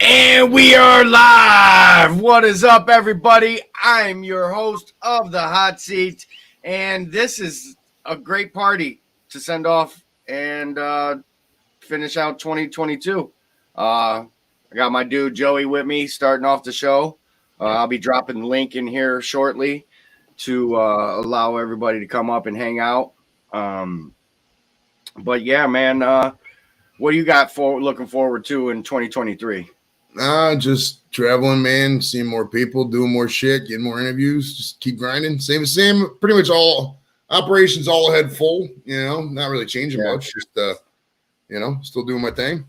And we are live. What is up, everybody? I'm your host of the Hot Seat, and this is a great party to send off and finish out 2022. I got my dude Joey with me starting off the show. I'll be dropping the link in here shortly to allow everybody to come up and hang out. Um, but yeah, man, what do you got for looking forward to in 2023? Just traveling, man, seeing more people, doing more shit, getting more interviews, just keep grinding. Same, pretty much all operations all ahead full, not really changing much. Just still doing my thing.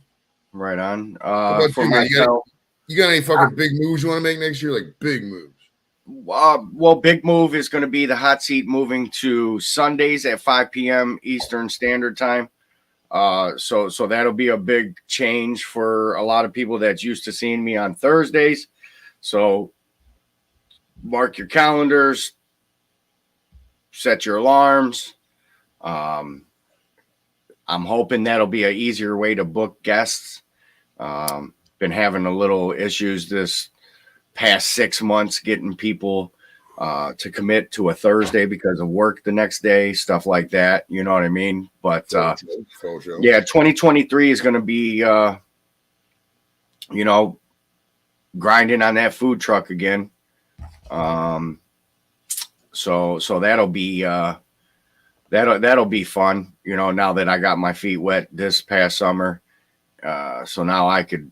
Right on. How about For you, man? myself, You got any fucking big moves you want to make next year? Like big moves. well, big move is going to be the hot seat moving to Sundays at 5 p.m. Eastern Standard Time. So that'll be a big change for a lot of people that's used to seeing me on Thursdays. So mark your calendars, set your alarms. I'm hoping that'll be an easier way to book guests. Been having a little issues this past 6 months getting people to commit to a Thursday because of work the next day, stuff like that. You know what I mean? But yeah, 2023 is going to be, grinding on that food truck again. So that'll be that'll be fun. Now that I got my feet wet this past summer, so now I could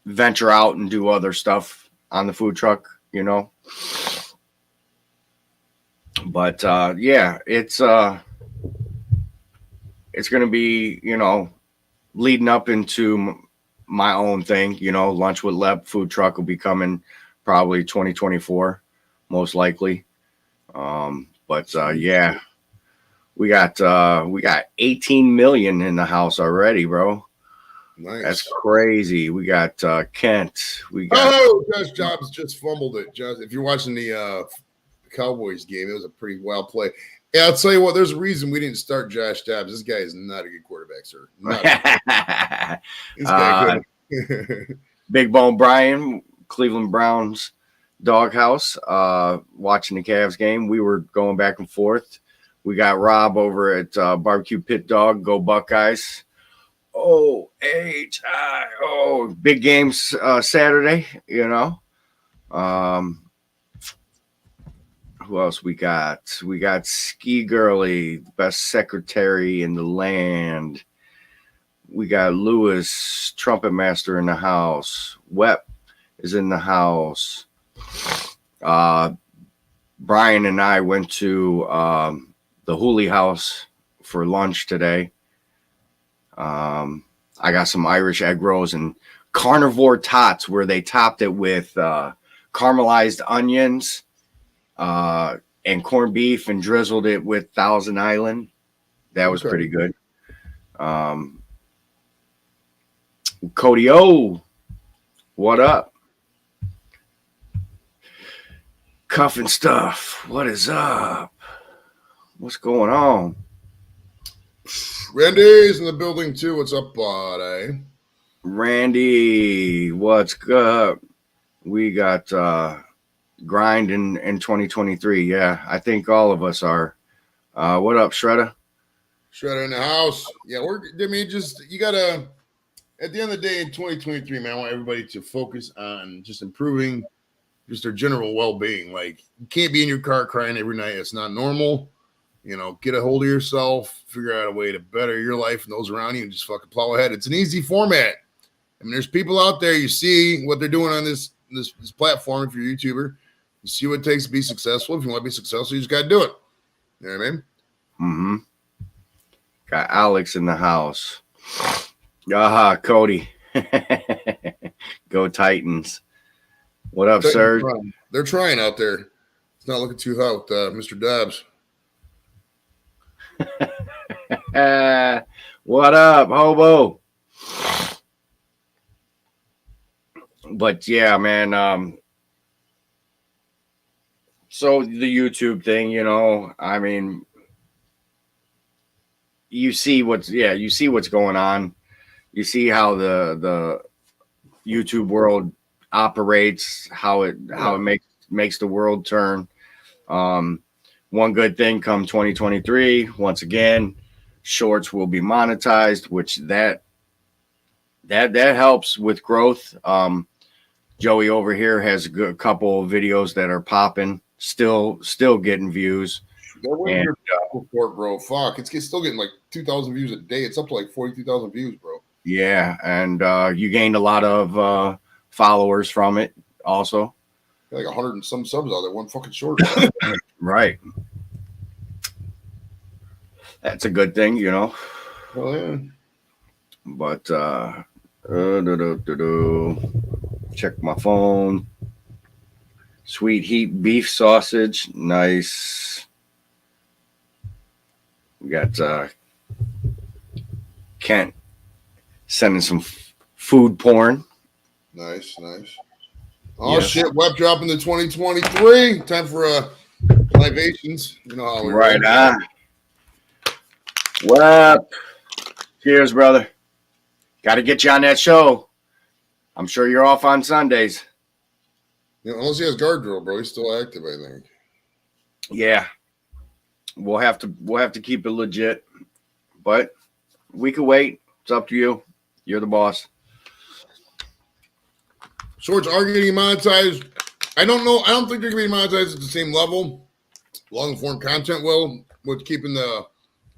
venture out and do other stuff on the food truck. But yeah, it's going to be leading up into my own thing. Lunch with Leb food truck will be coming probably 2024, most likely. But yeah, we got 18 million in the house already, bro. Nice. That's crazy. We got Kent. We got Josh Jobs just fumbled it. Josh, if you're watching the Cowboys game, it was a pretty wild play. Yeah, I'll tell you what, there's a reason we didn't start Josh Jobs. This guy is not a good quarterback, sir. This guy good. Big Bone Brian, Cleveland Browns doghouse, watching the Cavs game. We were going back and forth. We got Rob over at Barbecue Pit Dog. Go Buckeyes. OHIO. Big games Saturday, Who else we got? We got Ski Girly, best secretary in the land. We got Lewis, trumpet master, in the house. Wep is in the house. Brian and I went to the Hooley House for lunch today. I got some Irish egg rolls and carnivore tots where they topped it with caramelized onions and corned beef and drizzled it with Thousand Island. That was pretty good. Cody O, what up? Cuffing stuff. What is up? What's going on? Randy's in the building too. What's up, buddy? Randy, what's up? We got grind in 2023. Yeah, I think all of us are. What up, Shredder? Shredder in the house. Yeah, you gotta, at the end of the day in 2023, man, I want everybody to focus on just improving just their general well-being. Like, you can't be in your car crying every night. It's not normal. Get a hold of yourself, figure out a way to better your life and those around you, and just fucking plow ahead. It's an easy format. I mean, there's people out there, you see what they're doing on this platform. If you're a YouTuber, you see what it takes to be successful. If you want to be successful, you just got to do it. You know what I mean? Mm-hmm. Got Alex in the house. Cody. Go Titans. What up, Serge? They're trying out there. It's not looking too hot with Mr. Dobbs. What up, hobo? But yeah, man. So the YouTube thing, I mean, you see what's going on. You see how the YouTube world operates, how it makes the world turn. One good thing come 2023, once again, shorts will be monetized, which that helps with growth. Joey over here has a couple of videos that are popping, still getting views. And, bro, fuck, it's still getting like 2,000 views a day. It's up to like 42,000 views, bro. Yeah, and you gained a lot of followers from it, also. Like 100 and some subs out there. One fucking short. Right. That's a good thing, you know. Oh yeah. But check my phone. Sweet heat beef sausage, nice. We got Kent sending some food porn. Nice. Oh shit, web drop into 2023. Time for libations. You know how we right on. Web. Cheers, brother. Got to get you on that show. I'm sure you're off on Sundays. You know, unless he has guard drill, bro. He's still active, I think. Yeah. We'll have to keep it legit. But we could wait. It's up to you. You're the boss. Shorts are getting monetized. I don't know. I don't think they're going to be monetized at the same level. Long form content will, with keeping the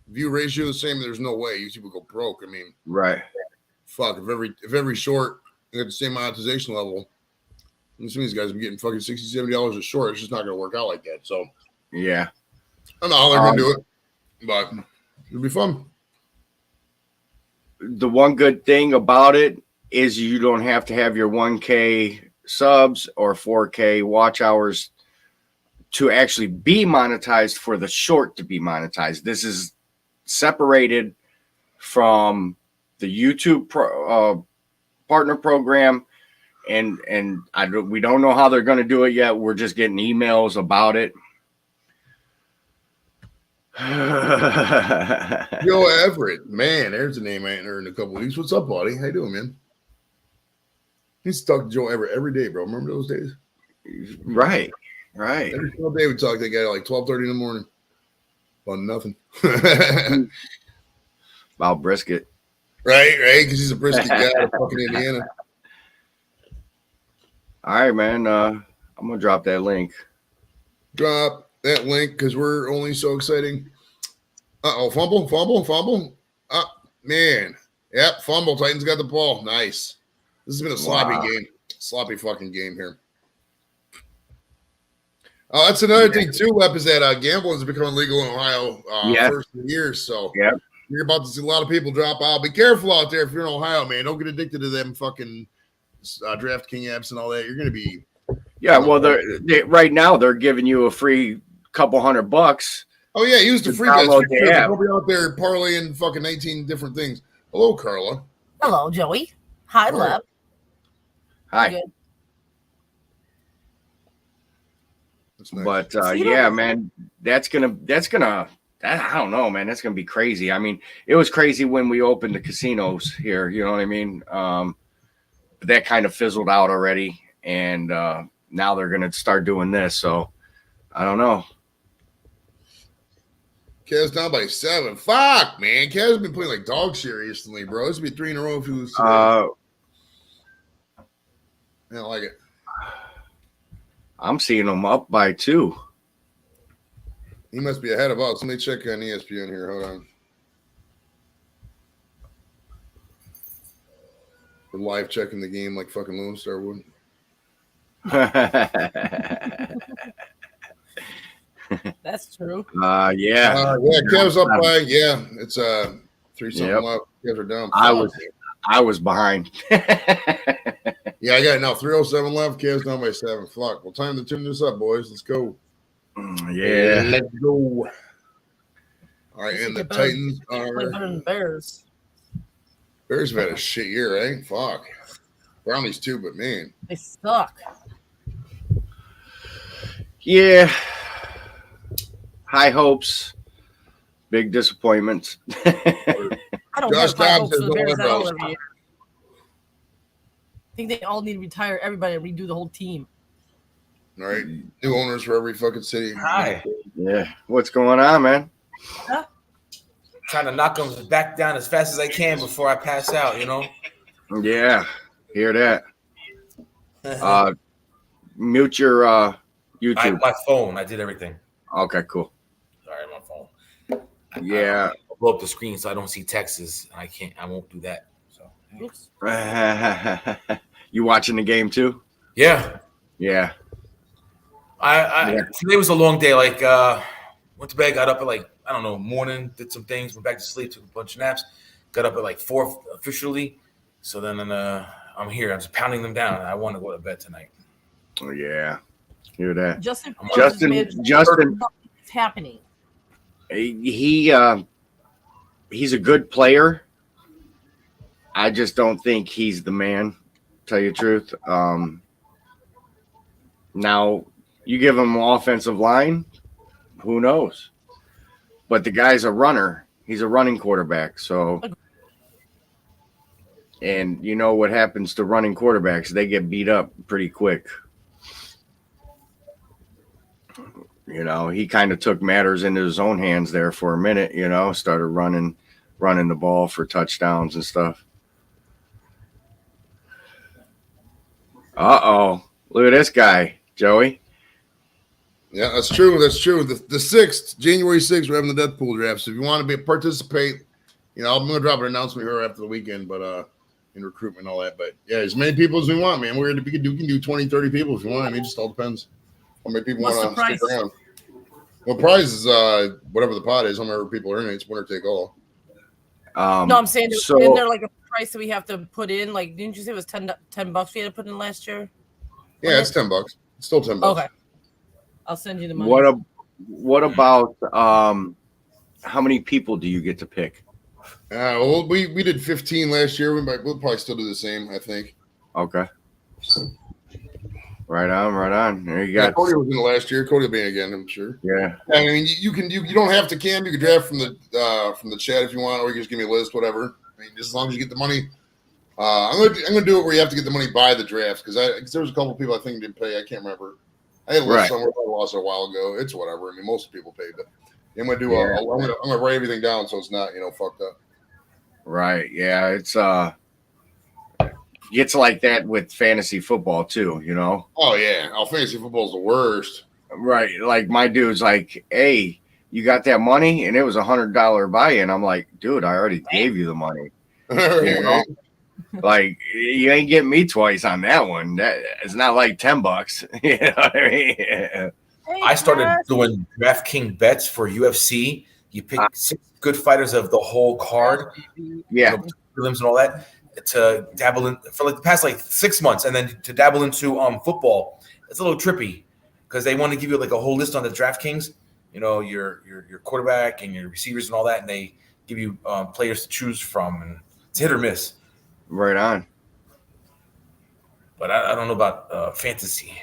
view ratio the same. There's no way YouTube will go broke. I mean, right. Fuck, if every short at the same monetization level, some of these guys are getting fucking $60, $70 a short. It's just not going to work out like that. So yeah, I don't know how they're going to do it, but it'll be fun. The one good thing about it is you don't have to have your 1K subs or 4K watch hours to actually be monetized for the short to be monetized. This is separated from the YouTube partner program, and we don't know how they're going to do it yet. We're just getting emails about it. Joe Everett, man, there's a name I ain't heard in a couple weeks. What's up, buddy? How you doing, man? He's talking to Joe Everett every day, bro. Remember those days? Right. Every single day we talk to that guy at like 12:30 in the morning. On nothing. About brisket. Right, because he's a brisket guy in fucking Indiana. All right, man. I'm gonna drop that link. Drop that link because we're only so exciting. Fumble. Man. Yep, fumble. Titans got the ball. Nice. This has been a sloppy game. Sloppy fucking game here. Oh, that's another thing too, Web, is that gambling is becoming legal in Ohio first in years. So you're about to see a lot of people drop out. Be careful out there if you're in Ohio, man. Don't get addicted to them fucking DraftKings apps and all that. You're going to be. Yeah, well, right now they're giving you a free couple $100. Oh yeah, use the free guys. Don't be out there parlaying fucking 19 different things. Hello, Carla. Hello, Joey. Hi, Lev. Hi. Good. Nice. But yeah, man, that's gonna I don't know, man, that's gonna be crazy. I mean, it was crazy when we opened the casinos here, you know what I mean? But that kind of fizzled out already, and now they're gonna start doing this. So I don't know. Cavs down by 7. Fuck, man. Cavs have been playing like dog shit recently, bro. This would be 3 in a row if he was. I don't like it. I'm seeing them up by 2. He must be ahead of us. Let me check on ESPN here. Hold on. We're live checking the game like fucking Lone Star would. That's true. Yeah. Cavs up by it's 3-something left. Cavs are down. I was behind. Yeah, I got it now. 3:07 left. Cavs down by 7. Fuck. Well, time to tune this up, boys. Let's go. Yeah. Let's go. All right, and the Titans are better than Bears. Bears have had a shit year, eh? Fuck. Brownies too, but man. They suck. Yeah. High hopes, big disappointments. I don't Josh have high hopes Dobbs for the has Bears no at all eyebrows. every year. think they all need to retire everybody and redo the whole team. All right, new owners for every fucking city. Hi. Yeah. What's going on, man? Trying to knock them back down as fast as I can before I pass out, you know? Yeah. Hear that. Mute your YouTube. My phone. I did everything. Okay, cool. Sorry, my phone. Yeah. I'll blow up the screen so I don't see texts. I won't do that. So Oops. You watching the game too? yeah. Yeah. I Today was a long day. Like went to bed, got up at like, I don't know, morning, did some things, went back to sleep, took a bunch of naps, got up at like 4 officially. So then I'm here. I'm just pounding them down. I want to go to bed tonight. Oh yeah. Hear that. Justin. Justin. It's happening. He's a good player. I just don't think he's the man, tell you the truth. Now you give him an offensive line, who knows? But the guy's a runner. He's a running quarterback. So, and you know what happens to running quarterbacks? They get beat up pretty quick. You know, he kind of took matters into his own hands there for a minute, you know, started running the ball for touchdowns and stuff. Uh-oh. Look at this guy, Joey. Yeah, that's true. That's true. The 6th, January 6th, we're having the death pool draft. So if you want to participate, you know, I'm going to drop an announcement here after the weekend, but in recruitment and all that. But yeah, as many people as we want, man. We can do 20, 30 people if you want. I mean, it just all depends. How many people want to stick around? Well, prize is whatever the pot is, how many people are in it. It's winner take all. No, I'm saying, so, isn't there like a price that we have to put in? Like, didn't you say it was $10 we had to put in last year? Yeah, it's $10. It's still $10. Okay. I'll send you the money. What about how many people do you get to pick? Well, we did 15 last year. We'll probably still do the same, I think. Okay. Right on. There you Yeah, got. Cody was in the last year. Cody will be in again, I'm sure. Yeah. I mean, you don't have to You can draft from the chat if you want, or you can just give me a list, whatever. I mean, just as long as you get the money. I'm gonna do it where you have to get the money by the draft because there was a couple of people I think didn't pay. I can't remember. I had a list somewhere. I lost it a while ago. It's whatever. I mean, most people paid. But I'm gonna do. I'm gonna write everything down so it's not fucked up. Right. Yeah. It's gets like that with fantasy football too. You know. Oh yeah. Fantasy football's the worst. Right. Like my dude's like, hey, you got that money? And it was $100 buy-in. I'm like, dude, I already gave you the money. You know? Like you ain't getting me twice on that one. That it's not like $10. You know what I mean? Yeah. I started doing DraftKings bets for UFC. You pick 6 good fighters of the whole card, Yeah, prelims and all that, to dabble in for like the past 6 months, and then to dabble into football. It's a little trippy because they want to give you like a whole list on the DraftKings. You know, your quarterback and your receivers and all that, and they give you players to choose from, and it's hit or miss. right on. But I don't know about fantasy.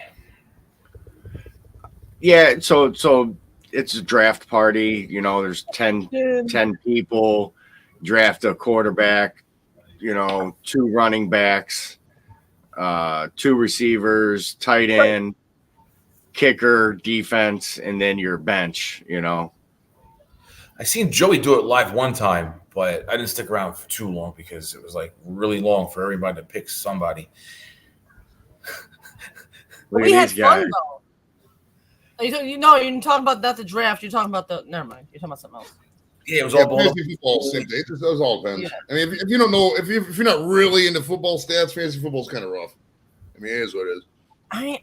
Yeah, so it's a draft party. You know, there's 10 people, draft a quarterback, 2 running backs, 2 receivers, tight end, kicker, defense, and then your bench, I seen Joey do it live one time, but I didn't stick around for too long because it was really long for everybody to pick somebody. We had fun though. You're talking about not the draft. You're talking about never mind. You're talking about something else. Yeah, it was all ball. Football, same day. It all depends. Yeah. I mean, if you don't know, if you're not really into football stats, fantasy football's kind of rough. I mean, it is what it is. I ain't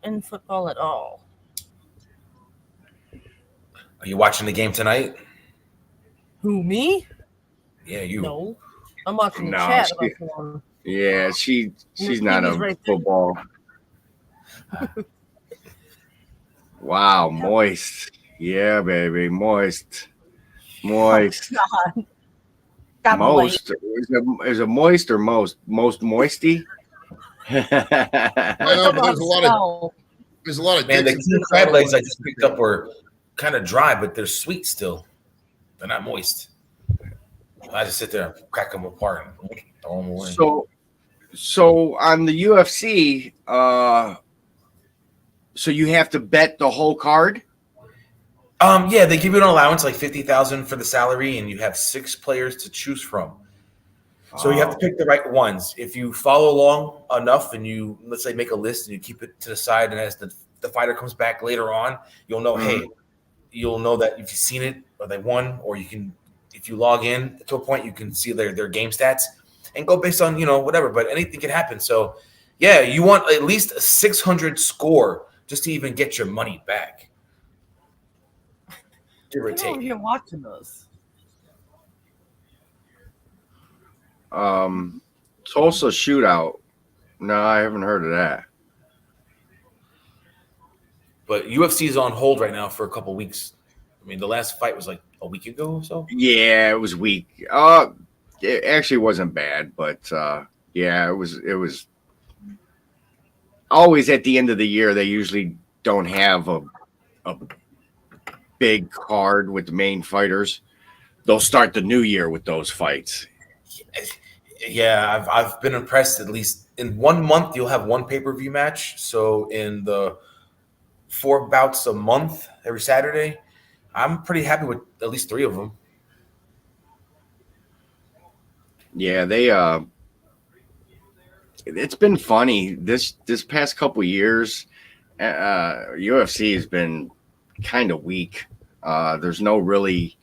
in football at all. Are you watching the game tonight? Who, me? Yeah, you. No, I'm watching the chat. Yeah, she's not a football. Wow, moist. Yeah, baby, moist. Moist. Oh, God. Most. Is it moist or most? Most moisty? I know, but there's a lot of man, the 2 crab legs I just picked up were kind of dry, but they're sweet still. They're not moist. I just sit there and crack them apart and throw them away. So on the UFC, so you have to bet the whole card. Yeah, they give you an allowance like 50,000 for the salary, and you have 6 players to choose from. So you have to pick the right ones. If you follow along enough, and you let's say make a list and you keep it to the side, and as the fighter comes back later on, you'll know. Hey, you'll know that if you've seen it or they won, or you can, if you log in to a point, you can see their game stats and go based on whatever. But anything can happen. So yeah, you want at least a 600 score just to even get your money back. Give or I'm over take. here watching those. Tulsa shootout. No, I haven't heard of that. But UFC is on hold right now for a couple weeks. I mean, the last fight was like a week ago or so. Yeah, it was weak. It actually wasn't bad, but yeah, it was always at the end of the year. They usually don't have a big card with the main fighters. They'll start the new year with those fights. Yeah, I've been impressed. At least in 1 month, you'll have one pay-per-view match. So in the 4 bouts a month every Saturday, I'm pretty happy with at least 3 of them. Yeah, they it's been funny this past couple years. UFC has been kind of weak. There's no really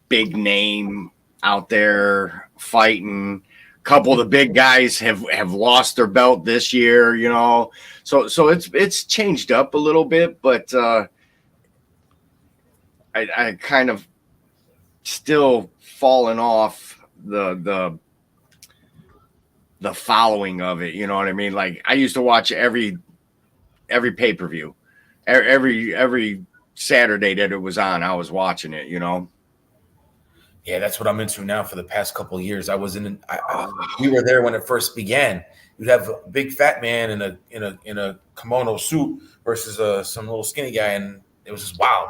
big name out there fighting. A couple of the big guys have lost their belt this year, So it's changed up a little bit, but I kind of still fallen off the following of it. You know what I mean? Like I used to watch every pay-per-view, every Saturday that it was on, I was watching it. Yeah, that's what I'm into now for the past couple of years. I was we were there when it first began. You'd have a big fat man in a kimono suit versus some little skinny guy, and it was just wild.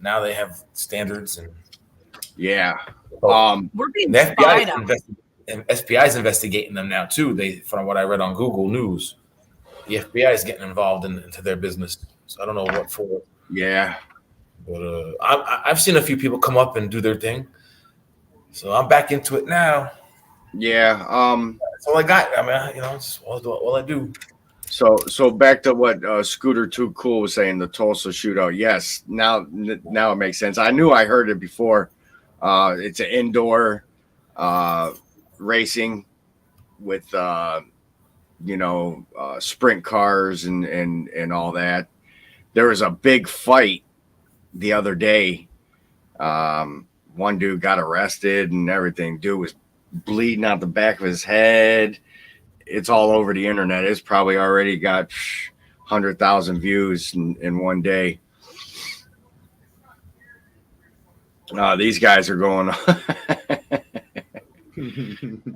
Now they have standards, and yeah. We're being the spied on. FBI is investigating them now too. From what I read on Google News, the FBI is getting involved into their business. So I don't know what for. Yeah, but I've seen a few people come up and do their thing. So I'm back into it now. Yeah. That's all I got. I mean, it's all I do. So back to what Scooter Too Cool was saying, the Tulsa shootout. Yes, now it makes sense. I knew I heard it before. It's an indoor racing with sprint cars and all that. There was a big fight the other day. One dude got arrested and everything. Dude was bleeding out the back of his head. It's all over the internet. It's probably already got 100,000 views in one day. These guys are going.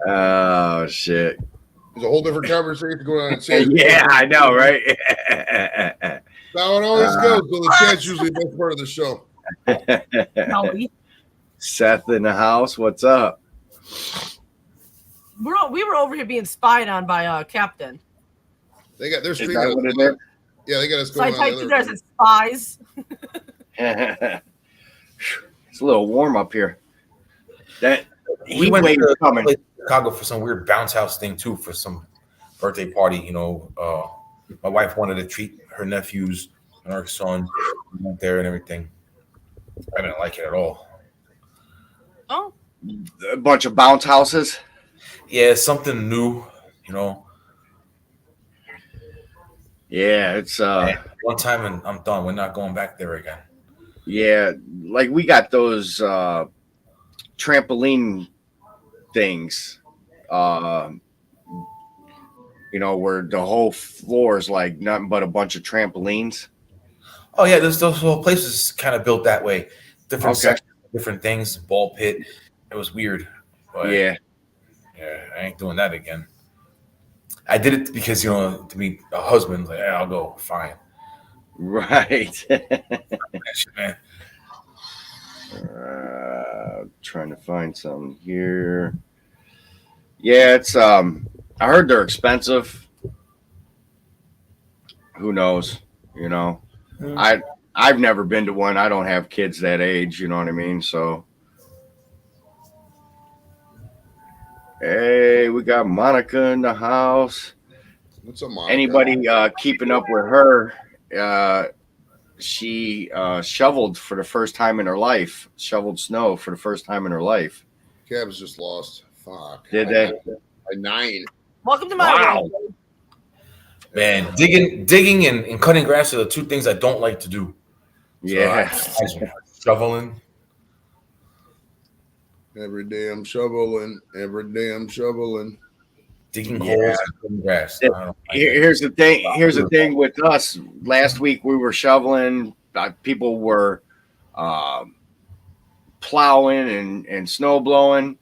Oh shit! It's a whole different conversation going on. Yeah, I know, right? That's how it always goes. So the chat's usually the best part of the show. Seth in the house. What's up? We were over here being spied on by Captain. They got their Is stream. that what it is? Yeah, they got us So I going typed you on. guys as spies. It's a little warm up here. That We went to Chicago for some weird bounce house thing too, for some birthday party. My wife wanted to treat her nephews and our son. We went there and everything. I didn't like it at all. Oh, a bunch of bounce houses. Yeah, something new. Yeah, it's One time and I'm done. We're not going back there again. yeah, like we got those trampoline things, where the whole floor is like nothing but a bunch of trampolines. Oh yeah, those whole places kind of built that way. Different Okay. sections, different things, ball pit. It was weird. But Yeah, I ain't doing that again. I did it because to be a husband, like, I'll go, fine. right. Man. Trying to find some here. Yeah, it's I heard they're expensive. Who knows? You know, I've never been to one. I don't have kids that age. You know what I mean? So, hey, we got Monica in the house. What's up, Monica? Anybody keeping up with her? She shoveled for the first time in her life. Shoveled snow for the first time in her life. Cavs just lost. Fuck. Did they? By 9. Welcome to my Wow. world. Man, digging and cutting grass are the two things I don't like to do. Yeah. So shoveling. Every day I'm shoveling. Every day I'm shoveling. Digging Yeah. holes and cutting grass. I don't like that. Here's the thing. Here's the thing with us. Last week we were shoveling. People were plowing and snow blowing,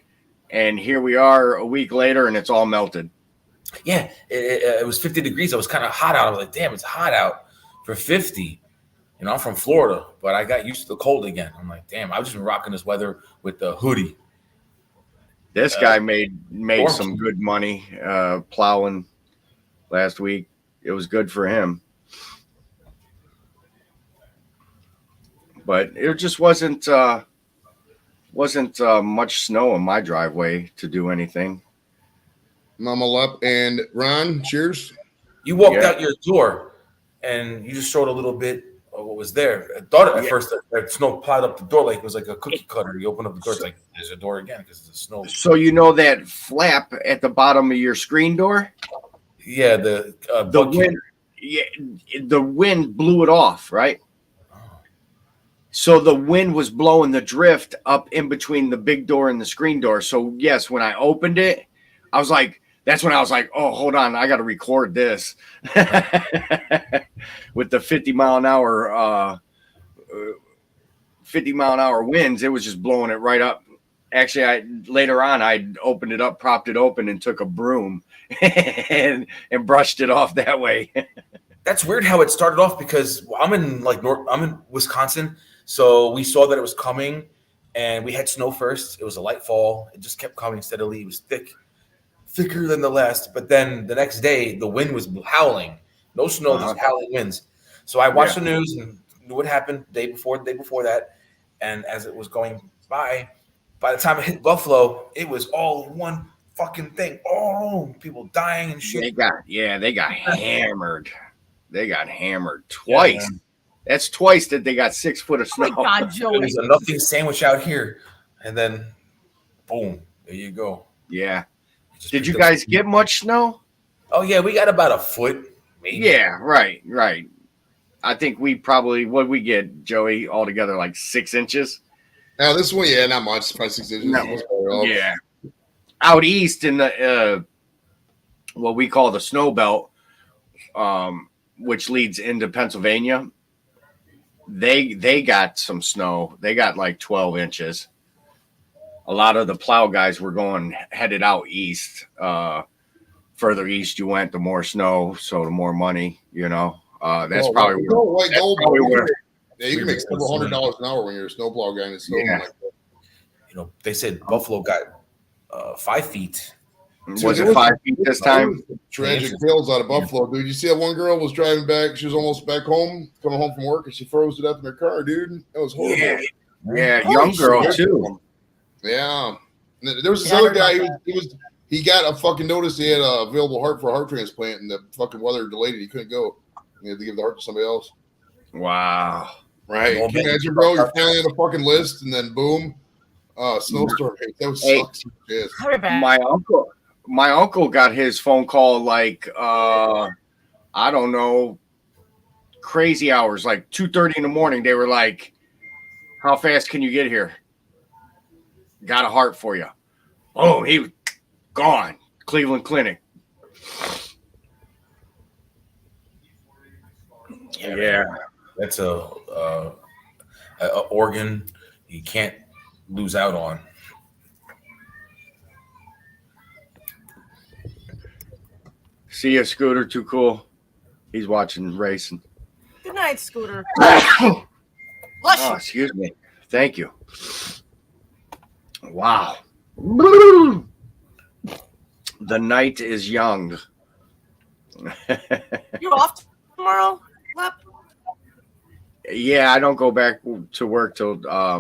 and here we are a week later, and it's all melted. Yeah, it was 50 degrees. It was kind of hot out. I was like, damn, it's hot out for 50. You know, I'm from Florida, but I got used to the cold again. I'm like, damn, I've just been rocking this weather with the hoodie. This guy made Or- some good money plowing last week. It was good for him, but it just wasn't much snow in my driveway to do anything. Mama Lep and Ron, cheers. You walked Yeah. out your door and you just showed a little bit of what was there. I thought at first that snow plowed up the door like it was like a cookie cutter. You open up the door, it's like there's a door again because the snow. So you know that flap at the bottom of your screen door? Yeah, the The bucket. wind, the wind blew it off, right? So the wind was blowing the drift up in between the big door and the screen door. So yes, when I opened it, I was like, that's when I was like, oh, hold on, I got to record this with the 50 mile an hour winds. It was just blowing it right up. Actually, later on I opened it up, propped it open, and took a broom and brushed it off that way. That's weird how it started off because I'm in Wisconsin, so we saw that it was coming, and we had snow first. It was a light fall. It just kept coming steadily. It was thicker than the last. But then the next day, the wind was howling. No snow, just howling winds. So I watched the news and knew what happened the day before that, and as it was going by the time it hit Buffalo, it was all one fucking thing. Oh, people dying and shit. They got hammered. They got hammered twice. Yeah, That's twice that they got 6 foot of Oh my snow. God, It Joey. was a nothing sandwich out here, and then boom, there you go. Yeah. It just Did you picked up guys speed. get much snow? Oh yeah, we got about a foot, maybe. Yeah, right. I think we probably, what we get, Joey, altogether like 6 inches. Now this one, yeah, not much. Probably 6 inches. No. Yeah. Out east in the what we call the snow belt, which leads into Pennsylvania, they got some snow. They got like 12 inches. A lot of the plow guys were headed out east. Further east you went, the more snow, so the more money, you know. That's probably where Yeah, you can make several $100 an hour when you're a snowplow guy in the snow. Yeah. Like that. You know, they said Buffalo got 5 feet. was it 5 feet this time? Tragic tales out of Buffalo, dude. You see that one girl was driving back. She was almost back home, coming home from work, and she froze to death in her car, dude. That was horrible. Yeah, young girl too. Yeah. And there was this other guy. He got a fucking notice. He had a available heart for a heart transplant, and the fucking weather delayed it. He couldn't go. He had to give the heart to somebody else. Wow. Right. Can you imagine, bro? You're finally on a fucking list, and then boom, snowstorm hit. That was sucks. Yes. I'll be back. My uncle got his phone call like I don't know, crazy hours, like 2:30 in the morning. They were like, how fast can you get here? Got a heart for you. Oh, he was gone. Cleveland Clinic. Yeah. That's a organ you can't lose out on. See ya, Scooter. Too cool. He's watching racing. Good night, Scooter. Oh, Bless you. excuse me. Thank you. The night is young. You're off tomorrow, Lep? Yeah, I don't go back to work till I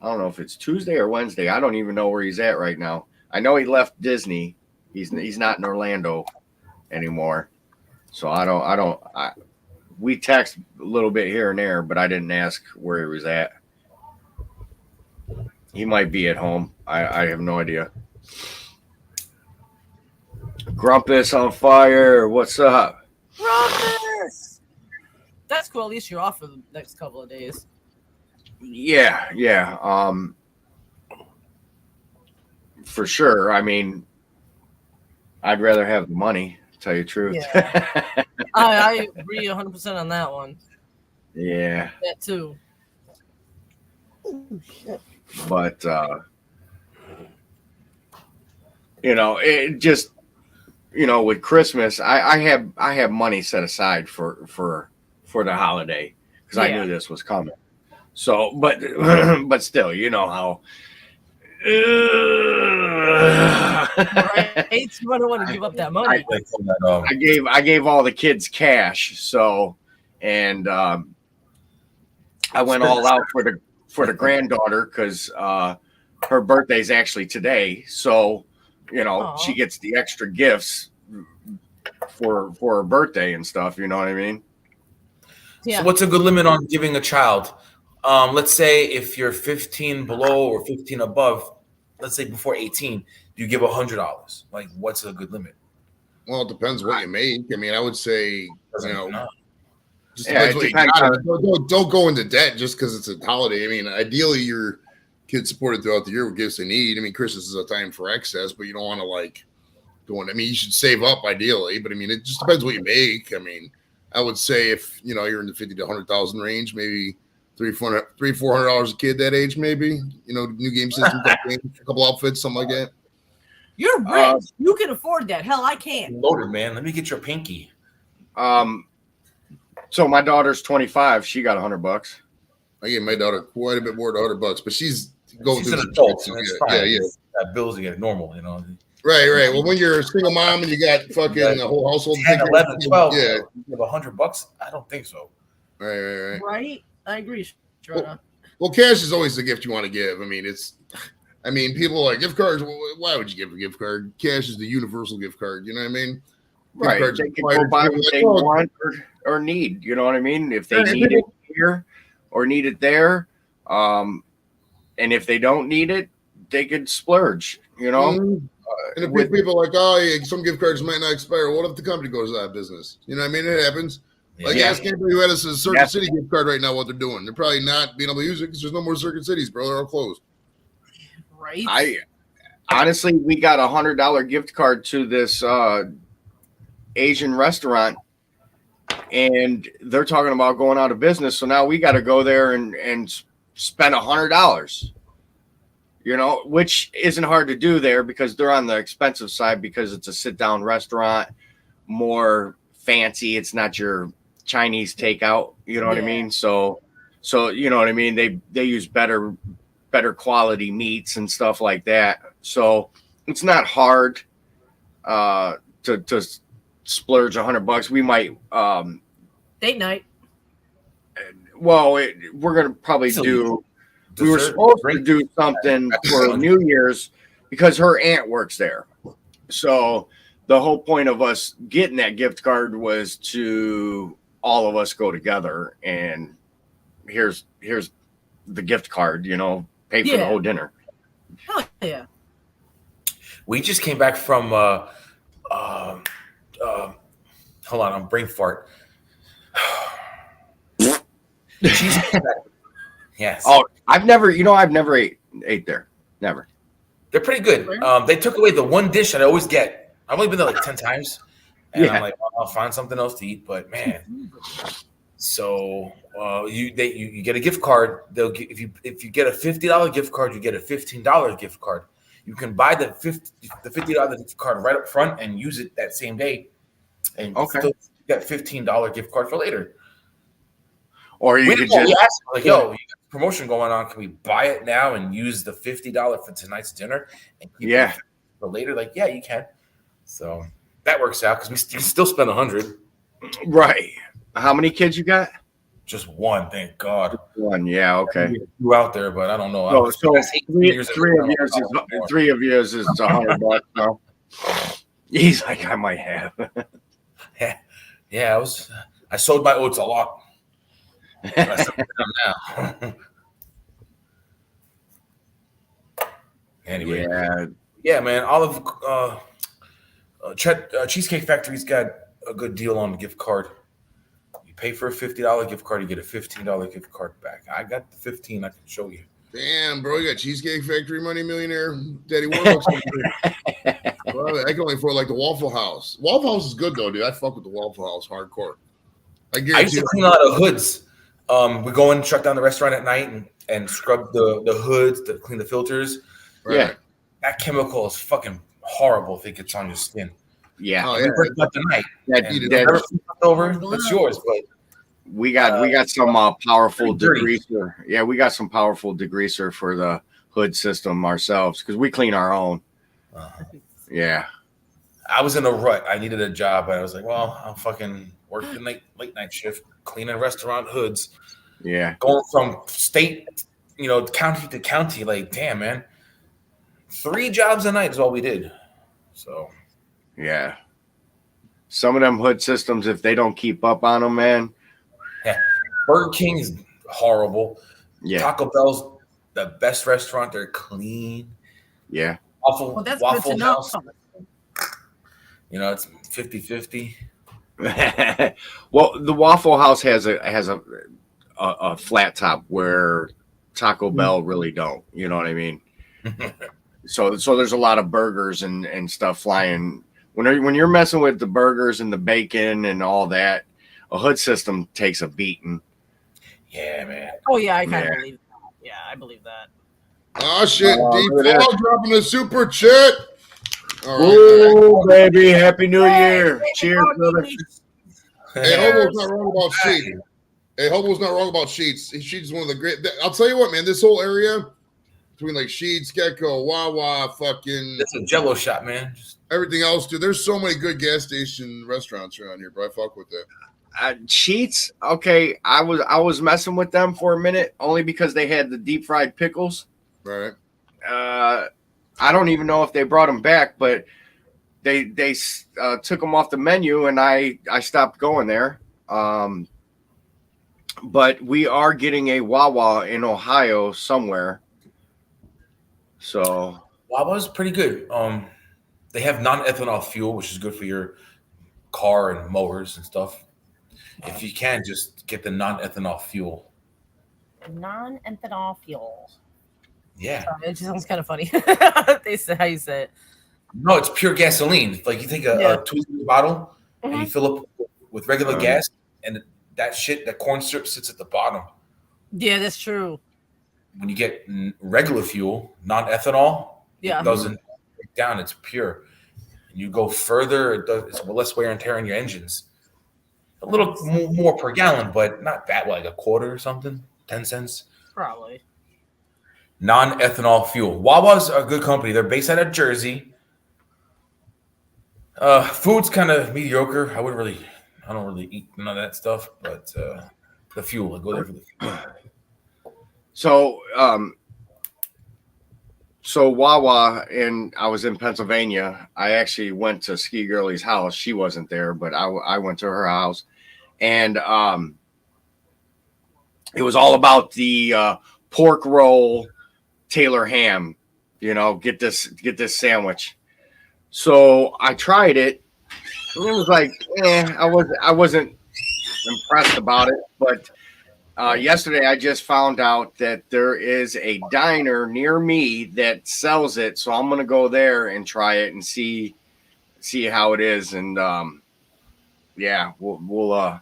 don't know if it's Tuesday or Wednesday. I don't even know where he's at right now. I know he left Disney. He's not in Orlando anymore. So we text a little bit here and there, but I didn't ask where he was at. He might be at home. I have no idea. Grumpus on fire. What's up? Rumpus! That's cool. At least you're off for the next couple of days. Yeah. For sure. I mean, I'd rather have the money, to tell you the truth. Yeah. I agree 100% on that one. Yeah. That too. But it just with Christmas, I have money set aside for the holiday because I knew this was coming. So, but still, you know how. Right? You don't want to give up that money. I gave all the kids cash, so and I went all out for the granddaughter because her birthday's actually today, so she gets the extra gifts for her birthday and stuff. You know what I mean? Yeah. So what's a good limit on giving a child? Let's say if you're 15 below or 15 above, let's say before 18, you give $100. Like, what's a good limit? Well, it depends what you make. I mean, I would say, just Yeah, depends what you got. Don't go into debt just because it's a holiday. I mean, ideally, your kids supported throughout the year with gifts they need. I mean, Christmas is a time for excess, but you don't want to go in. I mean, you should save up ideally, but I mean, it just depends what you make. I mean, I would say if you're in the 50 to 100,000 range, maybe $400 a kid that age, maybe new game system, a couple outfits, something like that. You're rich. You can afford that. Hell, I can't. Loaded, man. Let me get your pinky. So my daughter's 25. She got $100. I gave my daughter quite a bit more than $100, but she's going She's through an adult. So yeah. That bills to get normal, Right. Well, when you're a single mom and you got fucking a whole household, 10, 11, 12. Yeah. You have $100? I don't think so. Right. Right? I agree. Well, cash is always the gift you want to give. I mean, people like gift cards. Well, why would you give a gift card? Cash is the universal gift card. You know what I mean? Right. They can go buy what they want or need. You know what I mean? If they need it here or need it there, and if they don't need it, they could splurge. And if people are like, some gift cards might not expire. What if the company goes out of business? You know what I mean? It happens. Ask anybody who had a Circuit City gift card right now what they're doing. They're probably not being able to use it because there's no more Circuit Cities, bro. They're all closed. Right. Honestly, we got $100 gift card to this Asian restaurant, and they're talking about going out of business. So now we got to go there and spend $100. Which isn't hard to do there because they're on the expensive side because it's a sit-down restaurant, more fancy. It's not your Chinese takeout. You know what I mean? So you know what I mean? They use better quality meats and stuff like that. So it's not hard to splurge $100. We might date night. Well, we're gonna probably do. We were supposed to do something for New Year's because her aunt works there. So the whole point of us getting that gift card was to all of us go together and here's the gift card, pay for the whole dinner. Oh yeah. We just came back from hold on, I'm brain fart. Yes. Oh, I've never ate there. Never. They're pretty good. They took away the one dish that I always get. I've only been there like 10 times. And I'm like, I'll find something else to eat. But man, so you get a gift card. They'll if you get a $50 gift card, you get a $15 gift card. You can buy the $50 gift card right up front and use it that same day, and still get $15 gift card for later. Or you could just ask, like, yo, you got a promotion going on. Can we buy it now and use the $50 for tonight's dinner? And keep it for later, like, yeah, you can. So that works out because we still spend 100. Right. How many kids you got? Just one, thank God. One. Yeah. Okay. You out there, but I don't know. So, so That's 18 three, years three ago. of yours is three of yours is $100 now. He's like, I might have. Yeah, I sold my oats a lot. But I still get them now. Anyway, yeah, man. Cheesecake Factory's got a good deal on the gift card. You pay for a $50 gift card, you get a $15 gift card back. I got the 15. I can show you. Damn, bro, you got Cheesecake Factory money, millionaire, Daddy Warbucks. Well, I can only afford like the Waffle House. Waffle House is good though, dude. I fuck with the Waffle House hardcore. I used to clean a lot of hoods. We go in, shut down the restaurant at night, and scrub the hoods to clean the filters. Right. Yeah. That chemical is fucking horrible if it gets on your skin. Yeah. Oh, We yeah. worked up the night. That's over. That's yours, but We got some powerful pretty dirty. degreaser. Yeah, we got some powerful degreaser for the hood system ourselves because we clean our own. Yeah. I was in a rut. I needed a job, but I was like, well, I'll fucking work the late night shift, cleaning restaurant hoods, Yeah. going from state, county to county. Like, damn, man. 3 jobs a night is all we did. So Yeah. Some of them hood systems, if they don't keep up on them, man. Burger King is horrible. Yeah. Taco Bell's the best restaurant. They're clean. Yeah. Well, that's good Waffle to know. House. It's 50-50. Well, the Waffle House has a flat top where Taco Bell really don't. You know what I mean? So there's a lot of burgers and stuff flying. When you're messing with the burgers and the bacon and all that, a hood system takes a beating. Yeah, man. Oh yeah, I kind of Yeah. believe that. Yeah, I believe that. Oh shit, look at D4 dropping a super chat. All right. Oh, baby. Happy New Year. Hey, Cheers, brother. Hey, Hobo's not wrong about sheets. Hey, Hobo's not wrong about sheets. Sheets is one of the great. I'll tell you what, man. This whole area between like Sheets, Gecko, Wawa, fucking That's a Jello shot, man. everything else, dude. There's so many good gas station restaurants around here, bro. I fuck with that. Sheets. Okay, I was messing with them for a minute only because they had the deep fried pickles. Right. I don't even know if they brought them back, but they took them off the menu, and I stopped going there. But we are getting a Wawa in Ohio somewhere. So Wawa's pretty good. They have non-ethanol fuel, which is good for your car and mowers and stuff. If you can, just get the non-ethanol fuel. Non-ethanol fuel. Yeah. Sorry, it just sounds kind of funny. They say how you say it. No, it's pure gasoline. Like you take a 2-liter bottle and you fill up with regular gas, and that corn syrup sits at the bottom. Yeah, that's true. When you get regular fuel, non-ethanol, Yeah. it doesn't break down. It's pure. And you go further, it's less wear and tear on your engines. A little more per gallon, but not that like a quarter or something, 10 cents. Probably. Non-ethanol fuel. Wawa's a good company. They're based out of Jersey. Food's kind of mediocre. I don't really eat none of that stuff, but the fuel, I go there for the fuel. So Wawa, and I was in Pennsylvania. I actually went to Ski Girlie's house. She wasn't there, but I went to her house, and it was all about the pork roll Taylor ham. Get this sandwich. So I tried it. And it was like, I wasn't impressed about it, but. Yesterday, I just found out that there is a diner near me that sells it, so I'm gonna go there and try it and see how it is, and we'll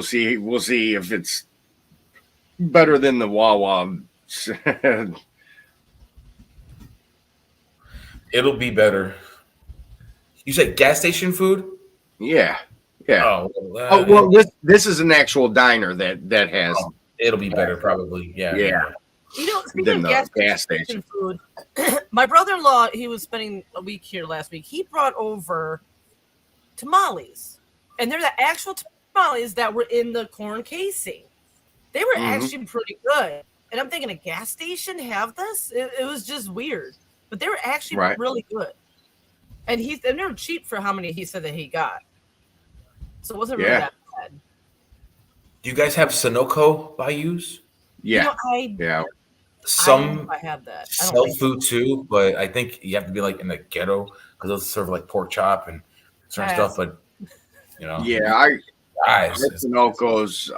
see if it's better than the Wawa. It'll be better. You said gas station food? Yeah. Oh, This is an actual diner that has. It'll be better, probably. Yeah. Yeah. Speaking than of the gas station food, my brother-in-law, he was spending a week here last week. He brought over tamales, and they're the actual tamales that were in the corn casing. They were actually pretty good. And I'm thinking, a gas station have this? It was just weird, but they were actually really good. And they're cheap for how many he said that he got. So it wasn't really that bad. Do you guys have Sunoco bayous? Yeah. Some I have that. I don't sell think food too, but I think you have to be like in the ghetto because they'll serve like pork chop and certain stuff. But Sunoco's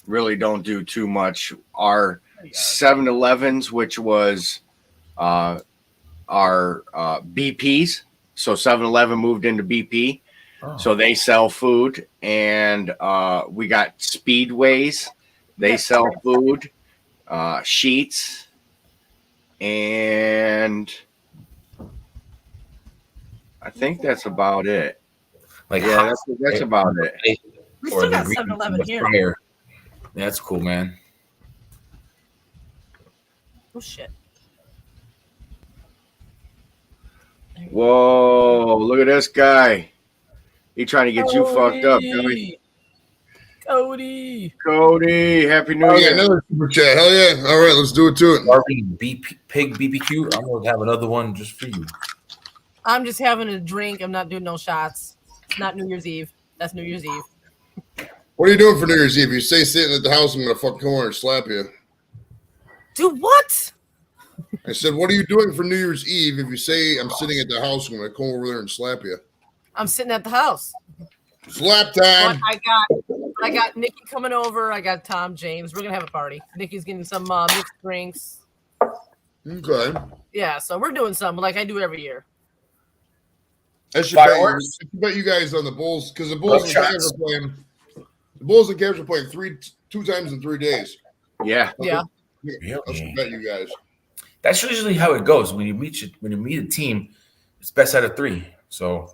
really don't do too much. Our 7-Elevens, which was our BPs, so 7-Eleven moved into BP, so they sell food, and we got Speedways. They sell food. Sheets, and I think that's about it. That's about it. We still got 7-Eleven here. That's cool, man. Oh shit! Whoa! Look at this guy. He trying to get you fucked up, Joey. Cody, Happy New Year. Another super chat. Hell yeah. All right, let's do it to it. Pig BBQ. I'm going to have another one just for you. I'm just having a drink. I'm not doing no shots. It's not New Year's Eve. That's New Year's Eve. What are you doing for New Year's Eve? You say sitting at the house, I'm going to fucking come over and slap you. Do what? I said, what are you doing for New Year's Eve? If you say I'm sitting at the house, I'm going to come over there and slap you. I'm sitting at the house. Slap time. I got Nikki coming over. I got Tom James. We're gonna have a party. Nikki's getting some mixed drinks. Okay. Yeah, so we're doing something like I do every year. I should bet you guys on the Bulls because the Bulls and Cavs are playing. The Bulls and Cavs are playing two times in 3 days. Yeah. Yeah. I should bet you guys. That's usually how it goes when you meet a team. It's best out of 3. So.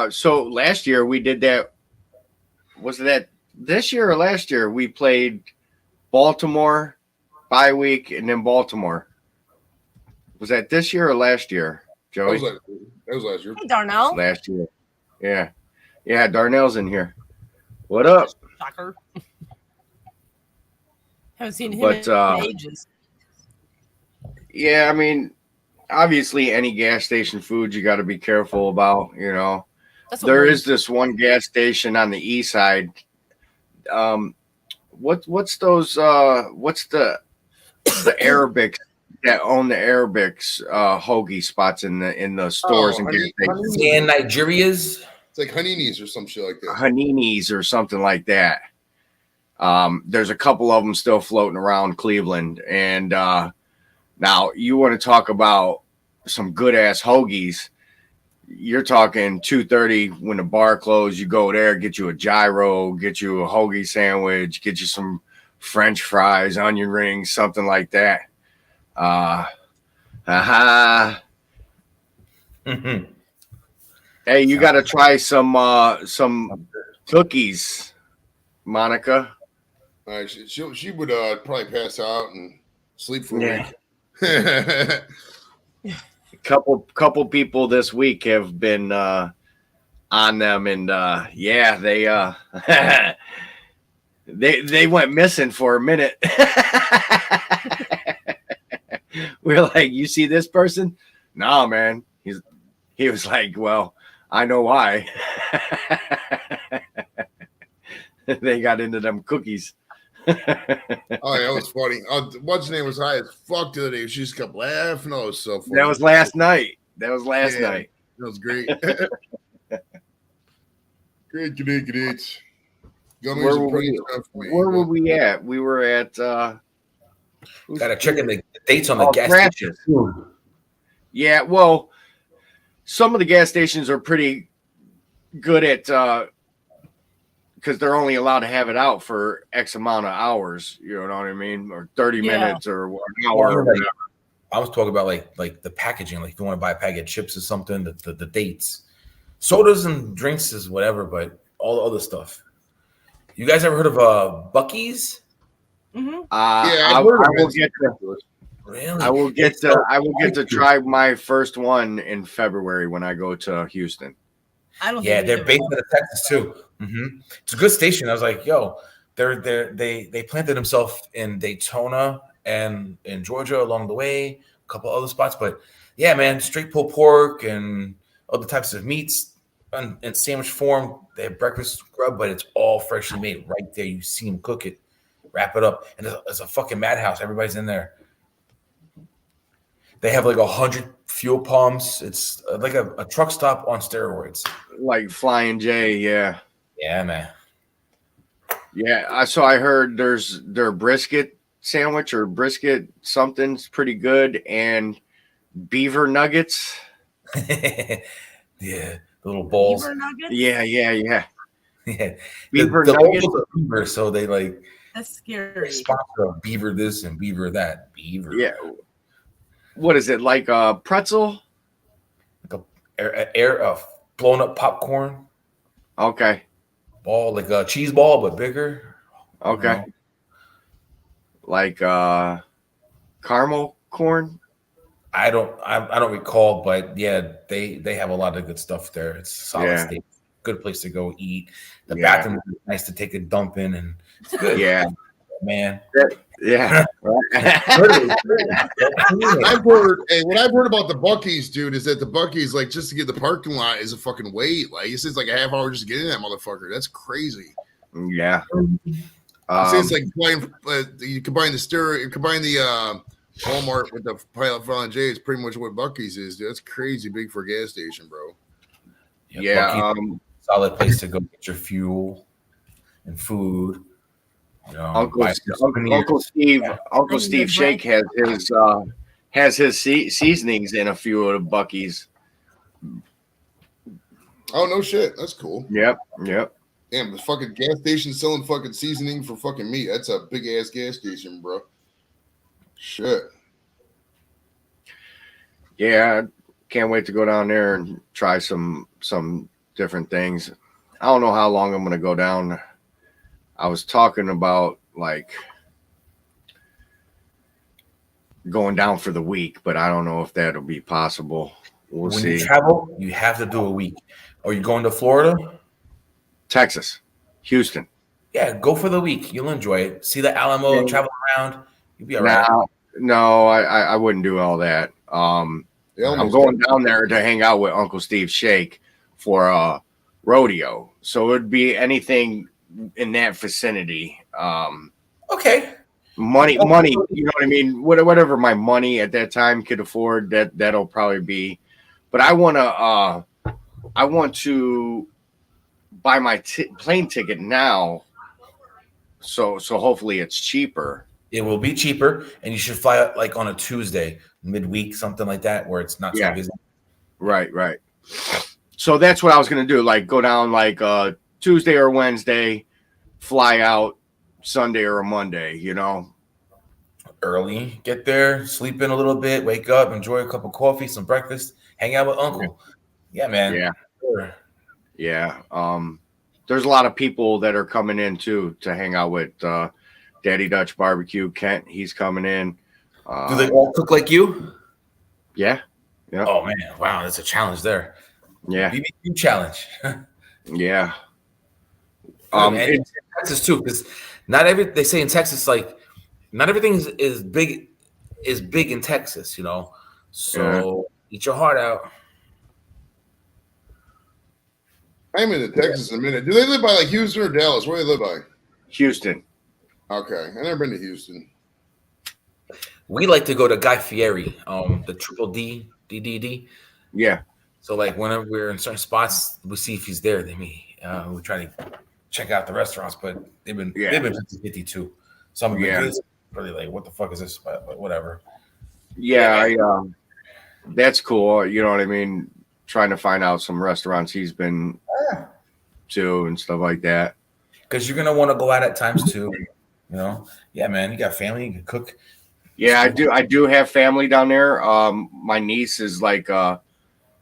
So last year we did that. Was that this year or last year? We played Baltimore bye week and then Baltimore. Was that this year or last year, Joey? That was last year. Hey, Darnell. Last year. Yeah. Darnell's in here. What up? Shocker. Haven't seen him in ages. Yeah, I mean, obviously any gas station food you got to be careful about, you know. There is this one gas station on the east side. What's those? What's the Arabics that own the Arabics hoagie spots in the stores and gas stations? And Nigeria's. It's like Hanini's or some shit like that. Hanini's or something like that. There's a couple of them still floating around Cleveland, and now you want to talk about some good ass hoagies. You're talking 2:30 when the bar closed. You go there, get you a gyro, get you a hoagie sandwich, get you some French fries, onion rings, something like that. Hey, you got to try some cookies, Monica. She would probably pass out and sleep for a week. Couple people this week have been on them, and they went missing for a minute. We're like, you see this person? No, man. He was like, well, I know why. They got into them cookies. Oh, that was funny. What's her name was high as fuck the other day. She just kept laughing. Oh, it was so funny. That was last night. That was last night. That was great. Great. Where were we at? We were at gotta check in the dates on the gas station. Yeah, well, some of the gas stations are pretty good at because they're only allowed to have it out for X amount of hours, you know what I mean? Or 30 minutes or an hour or whatever. I was talking about like the packaging, like if you want to buy a pack of chips or something, the dates. Sodas and drinks is whatever, but all the other stuff. You guys ever heard of Buc-ee's? Hmm. Yeah, I I've heard of will it. get to. Really? I will get It's to. so- I will get to try my first one in February when I go to Houston. I don't Yeah, think they're we based can. out of Texas too. It's a good station. I was like, yo, they planted themselves in Daytona and in Georgia along the way, a couple other spots. But yeah, man, straight pulled pork and other types of meats in sandwich form. They have breakfast grub, but it's all freshly made right there. You see them cook it, wrap it up, and it's a fucking madhouse. Everybody's in there. They have like 100 fuel pumps. It's like a truck stop on steroids. Like Flying J, yeah, Yeah, man. yeah. So I heard their brisket sandwich or brisket something's pretty good, and beaver nuggets. Yeah, the little balls. Beaver nuggets? Yeah, yeah, yeah. Yeah, Beaver the nuggets. locals are beaver, so they like That's scary. sponsor a beaver this and beaver that. Beaver, Yeah. What is it like a pretzel? like a blown up popcorn Okay, ball, like a cheese ball but bigger. okay. Like caramel corn. I don't recall, but yeah, they have a lot of good stuff there. It's solid Yeah. steak, good place to go eat. The Yeah. bathroom is nice to take a dump in, and it's good. Yeah, man. yeah. I've heard, hey, what I've heard about the Buc-ee's, dude, is that the Buc-ee's, like, just to get the parking lot is a fucking wait. Like, it says like a half hour just to get in that motherfucker. That's crazy. Yeah. It says like you combine the Walmart with the Pilot Flying J. It's pretty much what Buc-ee's is, dude. That's crazy big for a gas station, bro. yeah. Buc-ee's, solid place to go get your fuel and food. You know, Uncle buy some souvenirs. Uncle Steve Shake has his seasonings in a few of the Buc-ee's. Oh no shit, that's cool. Yep. Damn, the fucking gas station selling fucking seasoning for fucking meat. That's a big ass gas station, bro. Shit. Yeah, can't wait to go down there and try some different things. I don't know how long I'm gonna go down. I was talking about like going down for the week, but I don't know if that'll be possible. We'll When see. you travel, you have to do a week. Are you going to Florida? Texas, Houston. Yeah, go for the week. You'll enjoy it. See the Alamo, Yeah. travel around. You'll be all right. No, I wouldn't do all that. Yeah, I'm going down there to hang out with Uncle Steve Shake for a rodeo. So it'd be anything in that vicinity. Okay. Money, you know what I mean? Whatever my money at that time could afford, that'll probably be. But I want to buy my plane ticket now. So hopefully it's cheaper. It will be cheaper, and you should fly out like on a Tuesday, midweek, something like that, where it's not so Yeah. busy. Right. So that's what I was gonna do. Like go down like Tuesday or Wednesday, fly out Sunday or a Monday. You know. Early, get there, sleep in a little bit, wake up, enjoy a cup of coffee, some breakfast, hang out with Uncle. Yeah, man. Yeah. Sure. Yeah. There's a lot of people that are coming in too to hang out with Daddy Dutch Barbecue. Kent, he's coming in. Do they all cook like you? Yeah. Oh man, wow, that's a challenge there. Yeah. BBQ challenge. Yeah. And in Texas too, because they say in Texas, like not everything is big in Texas, you know. So eat your heart out. I'm in Texas in a minute. Do they live by like Houston or Dallas? Where do they live by? Houston. Okay, I've never been to Houston. We like to go to Guy Fieri, the triple DDD. Yeah. So like whenever we're in certain spots, we see if he's there. Then we try to check out the restaurants, but they've been 50 too. Some of them really like, what the fuck is this? But whatever. Yeah, that's cool. You know what I mean? Trying to find out some restaurants he's been to and stuff like that. Because you're gonna want to go out at times too. You know? Yeah, man. You got family, you can cook. Yeah, I do have family down there. My niece is like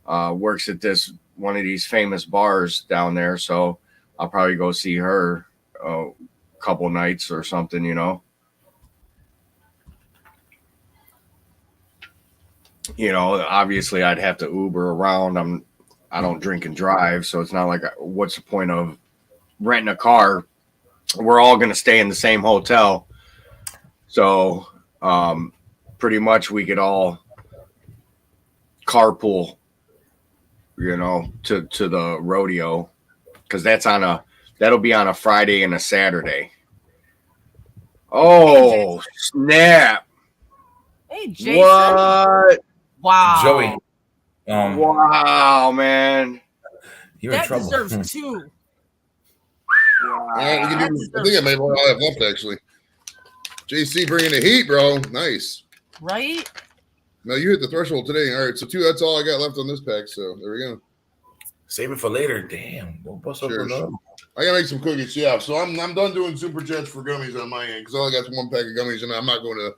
works at this one of these famous bars down there, so I'll probably go see her a couple nights or something, you know. you know, obviously I'd have to Uber around. I don't drink and drive, so it's not like what's the point of renting a car? We're all going to stay in the same hotel, so pretty much we could all carpool, you know, to the rodeo because that'll be on a Friday and a Saturday. Oh snap! Hey, Jason. What? Wow. Joey, Wow, man! you're in That trouble. deserves 2. All right, we can do, I think I may all I have left actually. JC bringing the heat, bro. Nice. Right? No, you hit the threshold today. All right, so 2. That's all I got left on this pack. So there we go. Save it for later. Damn. We'll bust up Sure. another. I gotta make some cookies. Yeah, so I'm done doing super chats for gummies on my end because all I got is 1 pack of gummies, and I'm not going to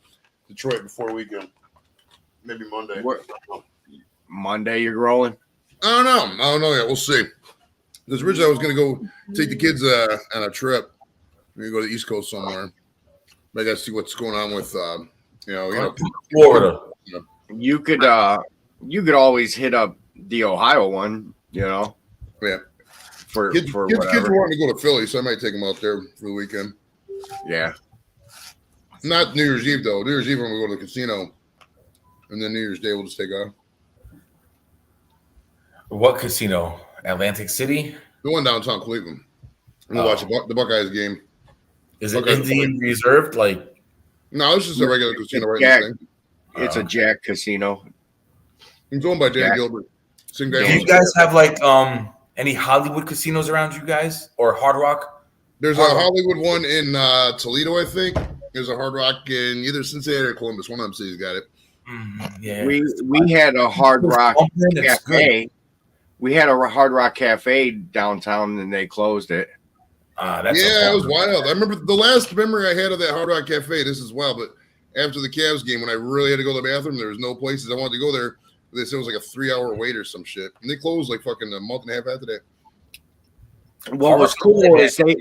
Detroit before weekend. Maybe Monday. What? Monday you're rolling? I don't know yet. We'll see. Because originally I was gonna go take the kids on a trip. We're gonna go to the East Coast somewhere. But I gotta see what's going on with Florida. You could always hit up the Ohio one, you know. Yeah. For Kids were whatever. wanting to go to Philly, so I might take them out there for the weekend. Yeah. Not New Year's Eve though. New Year's Eve when we go to the casino, and then New Year's Day we'll just take off. What casino? Atlantic City? The one downtown Cleveland. We'll watch the Buckeyes game. Is it Okay. Indian reserved? Like, No, it's just a regular casino right Jack. in the thing. It's a Jack Casino. It's owned by Dan Jack. Gilbert. Same guy. do owns you guys have like any Hollywood casinos around you guys or Hard Rock? There's a Hollywood one in Toledo, I think. There's a Hard Rock in either Cincinnati or Columbus. One of them cities got it. Yeah. We had a Hard Rock It's good. Cafe. We had a Hard Rock Cafe downtown, and they closed it. That's Yeah, it was wild. I remember the last memory I had of that Hard Rock Cafe. This is wild, but after the Cavs game, when I really had to go to the bathroom, there was no places I wanted to go there. They said it was like a 3-hour wait or some shit, and they closed like fucking a month and a half after that. What was cool is they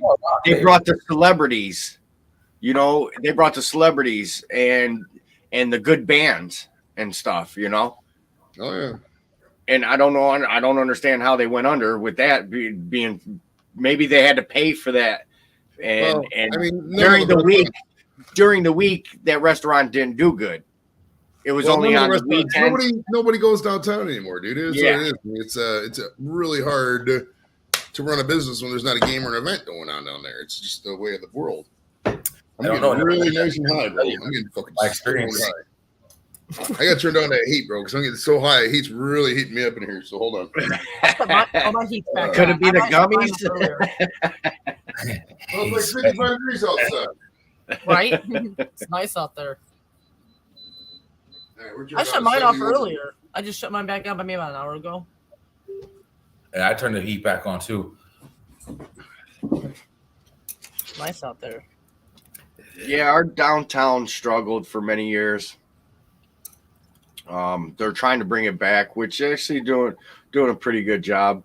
brought the celebrities. You know, they brought the celebrities and the good bands and stuff. You know, Oh yeah, and I don't know. I don't understand how they went under with that being. Maybe they had to pay for that. And well, and I mean, during the week, that restaurant didn't do good. It was only on the weekend. Nobody goes downtown anymore, dude. It's Yeah. what it is. It's really hard to run a business when there's not a game or an event going on down there. It's just the way of the world. I'm don't getting know. really nice and high, bro. I'm getting fucking My experience. so high. I got turned on that heat, bro, because I'm getting so high. Heat's really heating me up in here. So hold on. my heat's back Could on. it be the I shut mine gummies? off earlier, Well, it's like 55 degrees outside. right? It's nice out there. All right, we're turned I on shut mine off 71. earlier. I just shut mine back up. I mean, about an hour ago. And I turned the heat back on too. Nice out there. Yeah, our downtown struggled for many years. They're trying to bring it back, which actually doing a pretty good job.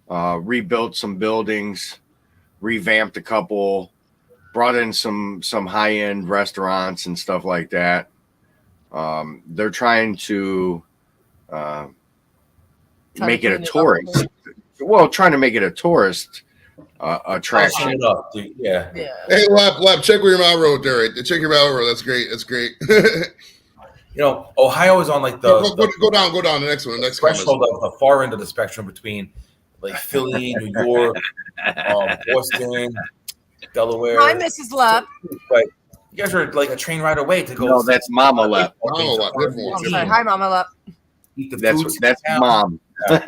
Rebuilt some buildings, revamped a couple, brought in some high end restaurants and stuff like that. They're trying to make it a tourist. Well, trying to make it a tourist attraction. It up, dude. Yeah. Yeah. Hey, Lap, check where your mouth road there. Check your mouth road. That's great. That's great. You know, Ohio is on like the go down. The next one. The next threshold comment. of the far end of the spectrum between like Philly, New York, Boston, Delaware. Hi, Mrs. Lep. But you guys are like a train ride away to go. No, that's Mama left. Mama Lep, different one. I'm sorry. Hi, Mama Lep. Eat the foods That's in town. Mom.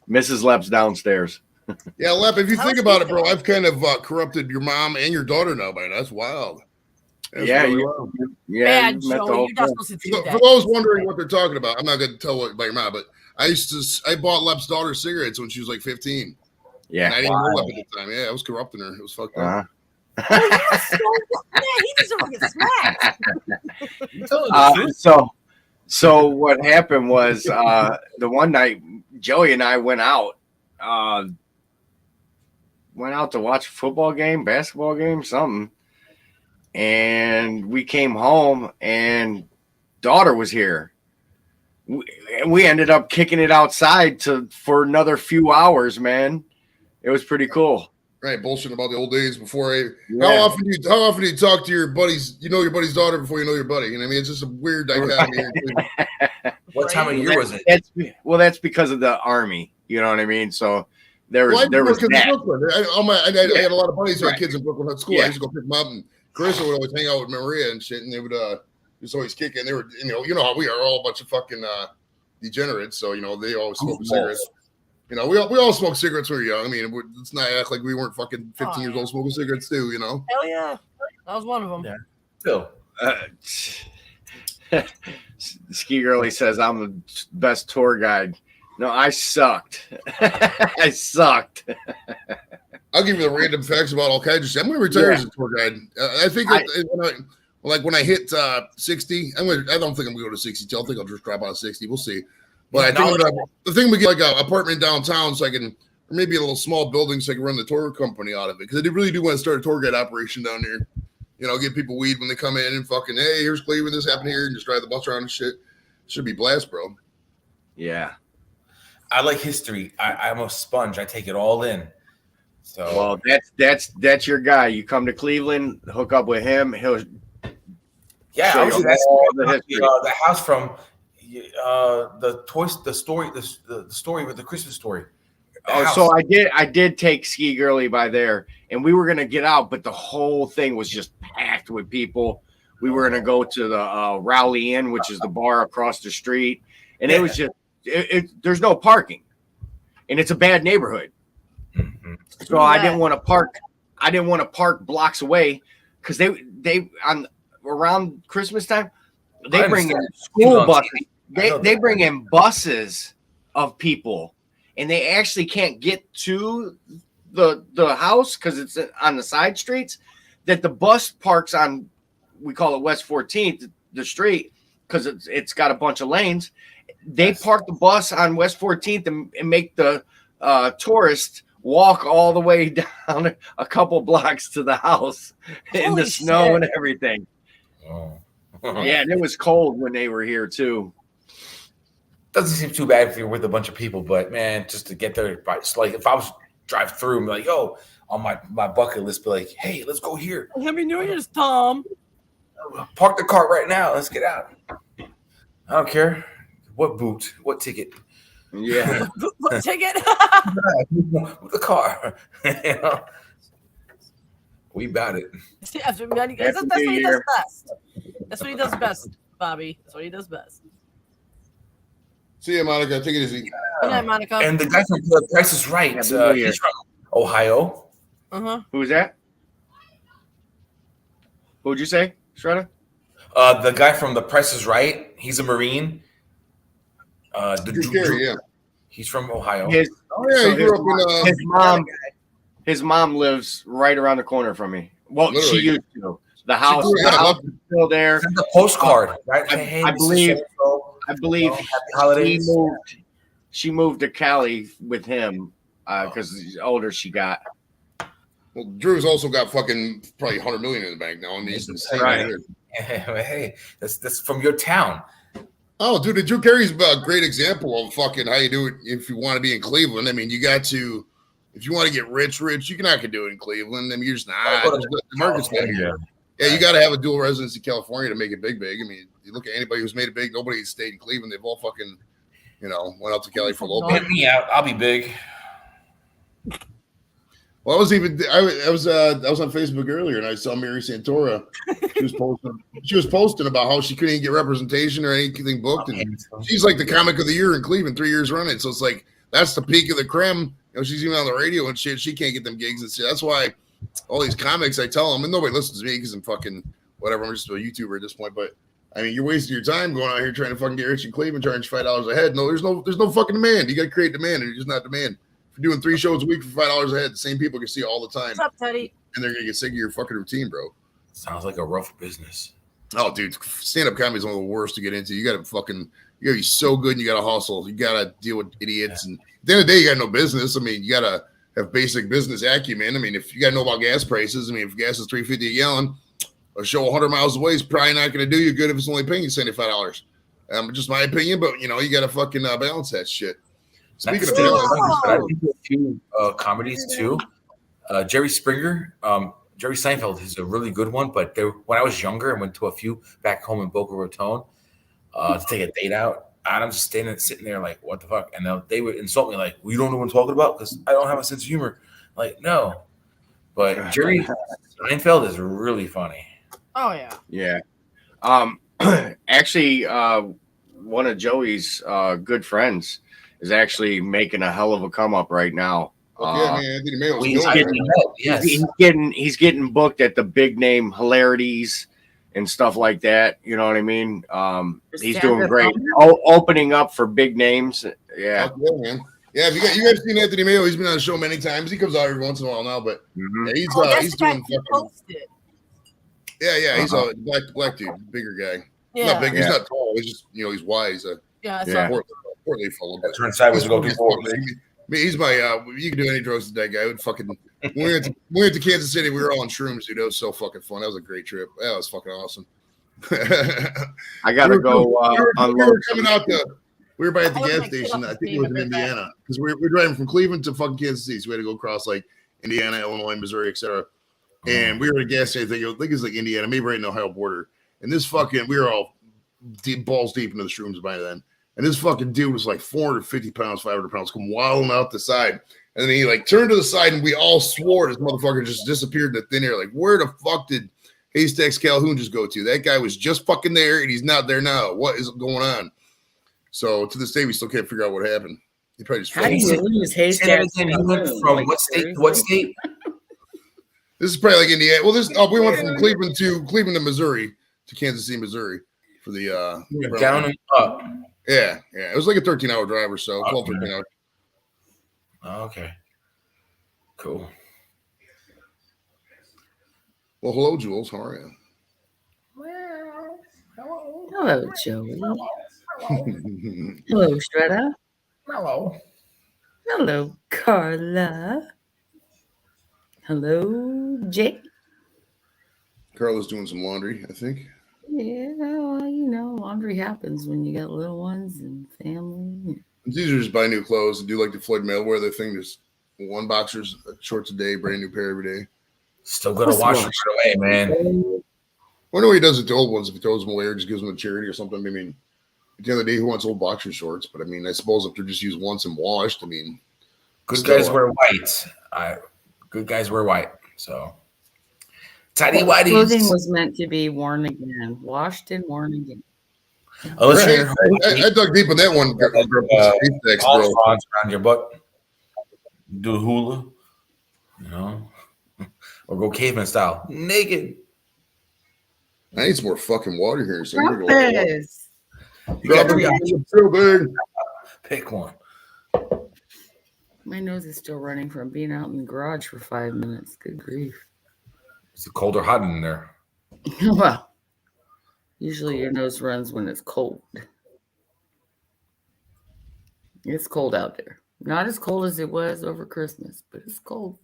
Mrs. Lep's downstairs. Yeah, Lep, if you How's think about it, he bro, doing? I've kind of corrupted your mom and your daughter now by now. That's wild. That's Yeah, really you- wild. Yeah, Bad, you met the Joey. whole You're not thing. supposed to do For that. those wondering what they're talking about, I'm not going to tell what about your mom, but I bought Lep's daughter cigarettes when she was like 15. And I Yeah. didn't know Lep at the time. Yeah, I was corrupting her. It was fucked up. Uh-huh. Man, he deserves to get smacked. You telling the truth? So what happened was the one night Joey and I went out to watch a football game, basketball game, something, and we came home and daughter was here. We ended up kicking it outside for another few hours, man. It was pretty cool. Right, bullshitting about the old days before. Yeah. How often do you talk to your buddies? You know your buddy's daughter before you know your buddy. You know what I mean? It's just a weird dichotomy. What time of year was it? That's because of the Army. You know what I mean? So there was I that. had a lot of buddies who had kids in Brooklyn at school. Yeah. I used to go pick them up, and Carissa would always hang out with Maria and shit, and they would just always kick it. And they were, you know how we are, all a bunch of fucking degenerates. So they always smoke cigarettes. We all smoke cigarettes when we were young. I mean, let's not act like we weren't fucking 15 years old smoking cigarettes too. Hell yeah, that was one of them. Yeah. Still. Ski Girlie says I'm the best tour guide. No, I sucked. I sucked. I'll give you the random facts about all kinds of shit. I'm going to retire as a tour guide. I think when I hit 60, I don't think I'm going to go to 62. I think I'll just drop out of 60. We'll see. But I think the thing we get like an apartment downtown, so I can, or maybe a little small building, so I can run the tour company out of it. Because I really do want to start a tour guide operation down here. Give people weed when they come in and fucking, hey, here's Cleveland, this happened here, and just drive the bus around and shit. Should be blast, bro. Yeah. I like history. I'm a sponge. I take it all in. So Well, that's your guy. You come to Cleveland, hook up with him. He'll yeah, show you actually, that's all the history. the house from the story with the Christmas story. So I did take Ski Girlie by there, and we were gonna get out, but the whole thing was just packed with people. We were gonna go to the Rowley Inn, which is the bar across the street, and it was just there's no parking, and it's a bad neighborhood. Mm-hmm. So I didn't want to park. I didn't want to park blocks away because they on around Christmas time they bring in school buses. They bring in buses of people, and they actually can't get to the house because it's on the side streets. That the bus parks on, we call it West 14th, the street, because it's got a bunch of lanes. They park the bus on West 14th and make the tourists walk all the way down a couple blocks to the house in the snow and everything. Oh. Yeah, and it was cold when they were here too. Doesn't seem too bad if you're with a bunch of people, but man, just to get there, it's like if I was drive through and be like, yo, on my bucket list, be like, hey, let's go here. Happy New Year's, Tom. Park the car right now. Let's get out. I don't care what boot, what ticket. Yeah. What ticket? With the car. We about it. That's what he does best. That's what he does best, Bobby. That's what he does best. See ya, Monica. Take it easy. Good night, Monica. And the guy from The Price is Right. He's from Ohio. Uh-huh. Who's that? Who'd you say, Shredder? The guy from The Price is Right. He's a Marine. Yeah. He's from Ohio. He grew up in his mom lives right around the corner from me. Well, Literally. she used to. The house is still there. Send a postcard. Right? I believe holidays. She moved to Cali with him because the older she got. Well, Drew's also got fucking probably 100 million in the bank now. And he's insane. Right. Hey, that's from your town. Oh, dude, Drew Carey's a great example of fucking how you do it if you want to be in Cleveland. I mean, you got to, if you want to get rich, you can not do it in Cleveland. I mean, you're just not. The market's not here. Yeah, you got to have a dual residency in California to make it big. I mean, you look at anybody who's made it big, nobody stayed in Cleveland. They've all fucking, went out to Cali for a little bit. Hit me out. I'll be big. Well, I was on Facebook earlier and I saw Mary Santora. She was posting about how she couldn't even get representation or anything booked. And she's like the comic of the year in Cleveland 3 years running. So it's like that's the peak of the creme. She's even on the radio and shit. She can't get them gigs and shit. That's why all these comics, I tell them, and nobody listens to me because I'm fucking whatever. I'm just a YouTuber at this point. But I mean, you're wasting your time going out here trying to fucking get rich in Cleveland, charge $5 a head. No, there's no fucking demand. You got to create demand, and you're just not demand. If you're doing 3 shows a week for $5 a head, the same people can see all the time. What's up, Teddy? And they're gonna get sick of your fucking routine, bro. Sounds like a rough business. Oh, dude, stand-up comedy is one of the worst to get into. You gotta be so good and you gotta hustle. You gotta deal with idiots. And at the end of the day, you got no business. I mean, you gotta have basic business acumen. I mean, if you gotta know about gas prices, I mean, if gas is $3.50 a gallon, a show 100 miles away is probably not going to do you good if it's only paying you $75. Just my opinion, but you got to fucking balance that shit. Speaking of balance, I think a few comedies too. Jerry Springer, Jerry Seinfeld is a really good one. But when I was younger, I went to a few back home in Boca Raton to take a date out. And I'm just sitting there like, what the fuck? And they would insult me like, well, you don't know what I'm talking about because I don't have a sense of humor. Like, no. But Jerry Seinfeld is really funny. Oh yeah. Yeah. Actually, one of Joey's good friends is actually making a hell of a come up right now. yeah, man, Anthony Mayo's he's getting booked at the big name Hilarities and stuff like that. You know what I mean? He's doing great. Opening up for big names. Yeah. Yeah, man. Yeah, you guys seen Anthony Mayo? He's been on the show many times. He comes out every once in a while now, but yeah, he's doing fucking. Yeah, he's a black dude, bigger guy. Yeah. Not big, he's not tall. He's just he's wide. He's a portly fellow. But turn sideways to go too far. He's my you can do any drugs with that guy. I would fucking when we went to Kansas City, we were all on shrooms, dude. That was so fucking fun. That was a great trip. That was fucking awesome. I gotta go unload. We were by at the gas station. I think it was in Indiana because we were driving from Cleveland to fucking Kansas City. So we had to go across like Indiana, Illinois, Missouri, etc. And we were at a gas station. I think it's like Indiana, maybe right in the Ohio border. And this fucking, we were all balls deep into the shrooms by then. And this fucking dude was like 450 pounds, 500 pounds, come wilding out the side. And then he like turned to the side and we all swore this motherfucker just disappeared in the thin air. Like, where the fuck did Haystacks Calhoun just go to? That guy was just fucking there and he's not there now. What is going on? So to this day, we still can't figure out what happened. He probably just. How do you lose Haystacks? He went from what state to what state? This is probably like Indiana. Well, we went from Cleveland to Missouri to Kansas City, Missouri for the down and up. Yeah. It was like a 13-hour drive or so. 12, 13 hours. Oh, okay. Cool. Well, hello, Jules. How are you? Hello, Joey. Hello, Stretta. Hello. Hello, Carla. Hello, Jake. Carla's doing some laundry, I think. Yeah, well, laundry happens when you got little ones and family. It's easier to just buy new clothes and do like the Floyd Mayweather thing. There's one boxer's shorts a day, brand new pair every day. Still gonna wash them right away, man. I wonder what he does with the old ones, if he throws them away or just gives them to charity or something. I mean, at the end of the day, who wants old boxer shorts? But I mean, I suppose if they're just used once and washed, I mean, good guys wear white. Good guys wear white. So tidy whitey. Clothing was meant to be worn again, washed and worn again. I dug deep in that one. Around your butt. Do hula, or go caveman style, naked. I need some more fucking water here. So You got 3 options. So big. Pick one. My nose is still running from being out in the garage for 5 minutes. Good grief. Is it cold or hot in there? Well, usually your nose runs when it's cold. It's cold out there. Not as cold as it was over Christmas, but it's cold.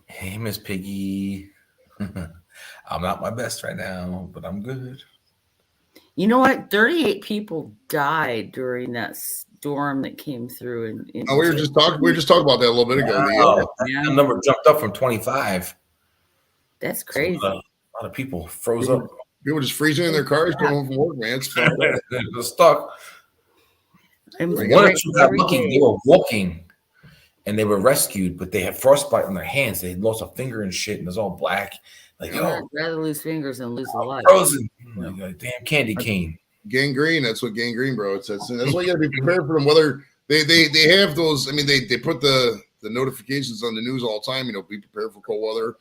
Hey, Miss Piggy. I'm not my best right now, but I'm good. You know what? 38 people died during that storm that came through. We were just talking about that a little bit ago. The number jumped up from 25. That's crazy. So, a lot of people froze up. People just freezing in their cars going home from work, man. It's fun. They're stuck. One or two got lucky. They were walking and they were rescued, but they had frostbite on their hands. They lost a finger and shit, and it was all black. Like, I'd rather lose fingers than lose a life. Frozen. Like a damn candy cane. Gangrene. That's what gangrene, bro. That's why you got to be prepared for them. Whether they have those. I mean, they put the notifications on the news all the time. Be prepared for cold weather.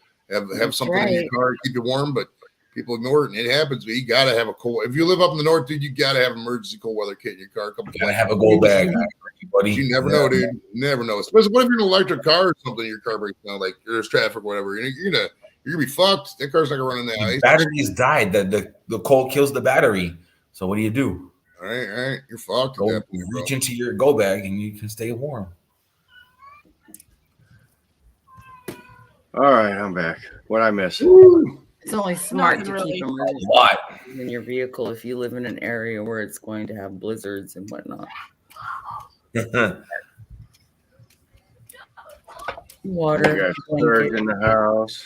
Have something in your car to keep you warm, but people ignore it, and it happens. But you got to have a cold. If you live up in the north, dude, you got to have an emergency cold weather kit in your car. You got to have a gold bag, buddy. You never know, dude. You never know. Especially what if you're in an electric car or something? Your car breaks down, like there's traffic, or whatever. You're gonna be fucked. That car's not gonna run in the ice. Batteries died. The cold kills the battery. So what do? All right. You're fucked. Reach into your go bag and you can stay warm. All right, I'm back. What I miss? Woo. It's only smart Nothing to keep really. emergency A lot. in your vehicle if you live in an area where it's going to have blizzards and whatnot. We Water, got blanket, Surge in the house.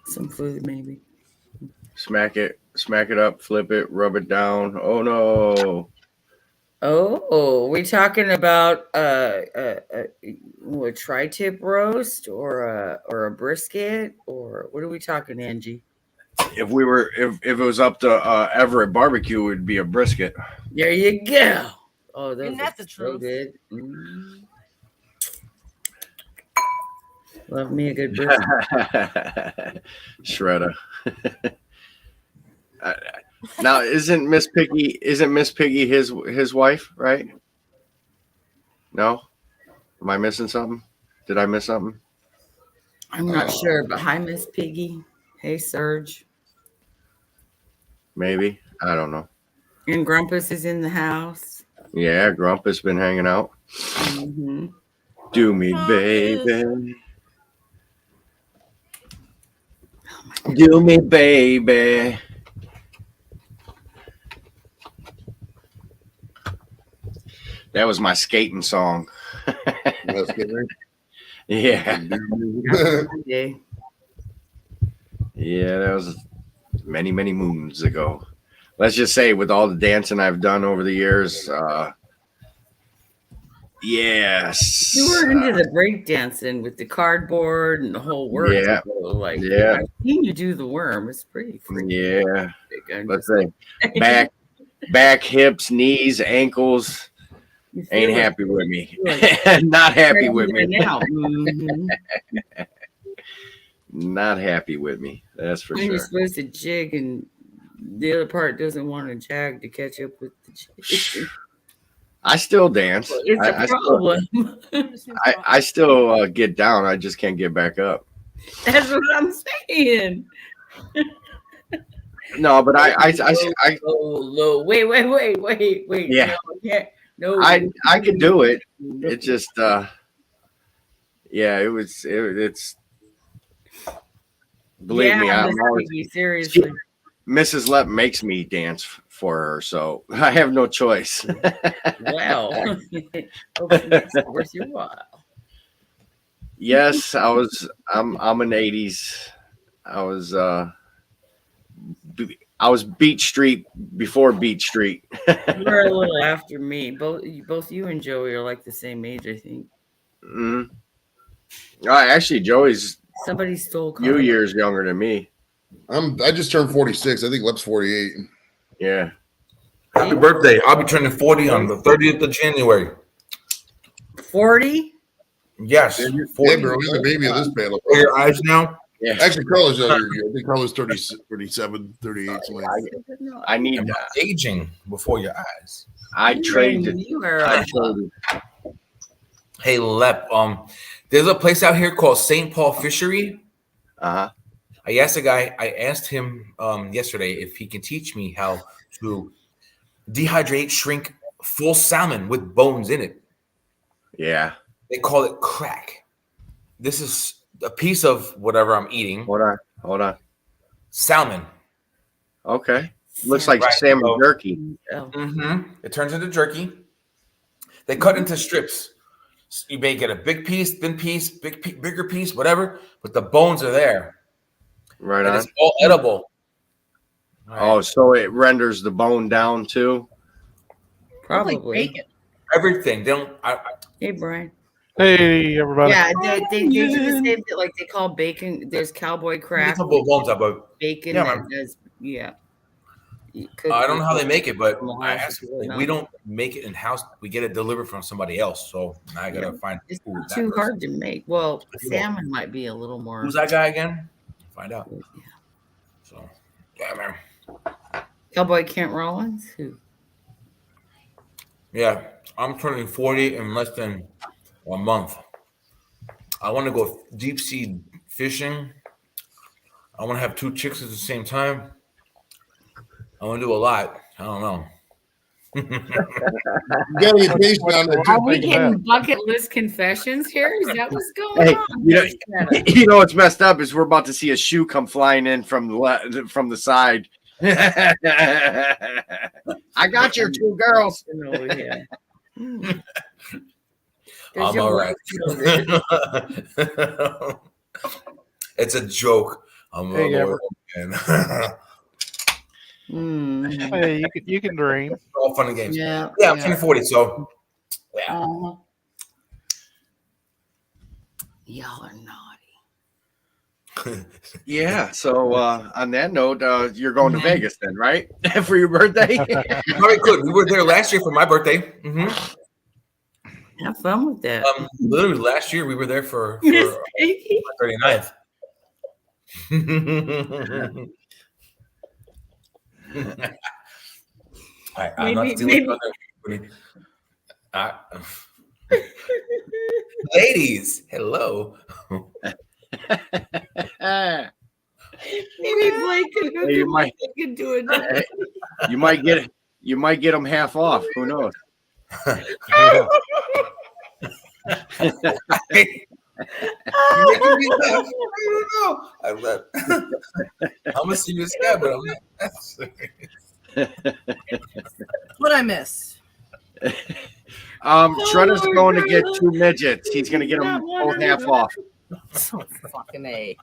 some food, maybe. Smack it up, flip it, rub it down. Oh no. Oh, we talking about a tri-tip roast or a brisket, or what are we talking, Angie? If it was up to Everett barbecue, it would be a brisket. There you go. Oh, those Isn't are that the so truth? good. Mm. Love me a good brisket. Shredder. Now isn't Miss Piggy his wife, right? No? Am I missing something? Did I miss something? I'm not sure, but hi, Miss Piggy. Hey, Serge. Maybe. I don't know. And Grumpus is in the house. Yeah, Grump has been hanging out. Mm-hmm. Do me, baby. Do me, baby. That was my skating song. Let's get ready. Yeah. Yeah. Yeah, that was many, many moons ago. Let's just say, with all the dancing I've done over the years, yes. You were into the breakdancing with the cardboard and the whole work. Yeah. Like, Yeah. I've seen you do the worm. It's pretty freaking Yeah. big. I'm Let's just say back, hips, knees, ankles. you feel Ain't it. happy with me. Feel Not happy right with here me. now. Mhm. Not happy with me. That's for When you're sure. supposed to jig and the other part doesn't want to jag to catch up with the jig. I still dance. It's I a still, problem. I still get down. I just can't get back up. That's what I'm saying. No, but I Low. Wait. Yeah. No, I can't. No. I could do it. It just yeah, it's believe me, I'm Miss always Piggy, seriously. Mrs. Lepp makes me dance for her, so I have no choice. Well, hope she makes it worth your while. Yes, I'm an 80s. I was Beach Street before Beach Street. You're a little after me. Both you and Joey are like the same age, I think. Mhm. Actually, Joey's Somebody stole a few Carla. years younger than me. I just turned 46. I think Lep's 48. Yeah. Happy birthday. I'll be turning 40 on the 30th of January. 40? Yes. Yeah, 40. bro, he's the baby of this panel. Are your eyes now? Yeah. Actually, Carla's younger than you. I think Carla's 30, 37, 38, something like that. I need I'm aging before your eyes. I traded. You are I traded. Hey, Lep, there's a place out here called St. Paul Fishery. Uh-huh. I asked him yesterday if he can teach me how to dehydrate, shrink full salmon with bones in it. Yeah. They call it crack. This is a piece of whatever I'm eating. Hold on. Salmon. Okay. Looks like Right. salmon So- jerky. Oh. Mm-hmm. It turns into jerky. They cut into strips. You may get a big piece, thin piece, bigger piece, whatever, but the bones are there. Right And on. it's all edible. Oh, so it renders the bone down too? Probably. Bacon. Everything. They don't. Hey, Brian. Hey, everybody. Yeah, they do the same thing. Like they call bacon. There's cowboy I crack couple of bones up, but bacon Yeah, that man. does. Yeah. I don't know how they make it, but Molasses I asked, or not. we don't make it in house. We get it delivered from somebody else. So now I gotta find It's who's not that too person. hard to make. Well, You salmon might be a little more. Who's that guy again? Find out. So yeah, man. Cowboy Kent Rollins? Who? Yeah, I'm turning 40 in less than a month. I want to go deep sea fishing. I want to have 2 chicks at the same time. I want to do a lot. I don't know. You gotta be patient on the Are we drink. getting bucket list confessions here? Is that what's going Hey, on? you know what's messed up is we're about to see a shoe come flying in from the side. I got your two girls. Oh, yeah. Does I'm your all wife right. feel good? It's a joke. I'm Hey, a Ever. lawyer, man. Mm. Hey, you can dream. All fun and games. Yeah. Yeah, I'm turning 40, so yeah. Uh-huh. Y'all are naughty. Yeah. So on that note, you're going to Vegas then, right? For your birthday? Very good. We were there last year for my birthday. Have fun with that. Literally last year we were there for Miss my Piggy. 39th. I'm not Maybe- stealing thunder. Ladies, hello. Maybe Blake can go Hey, you do might- what they can do it. you might get them half off. Who knows? You're making me laugh. I don't know. I'm a serious guy, but I'm not. What I miss? Shredder's going to get two midgets. He's going to get them both half off. So fucking A.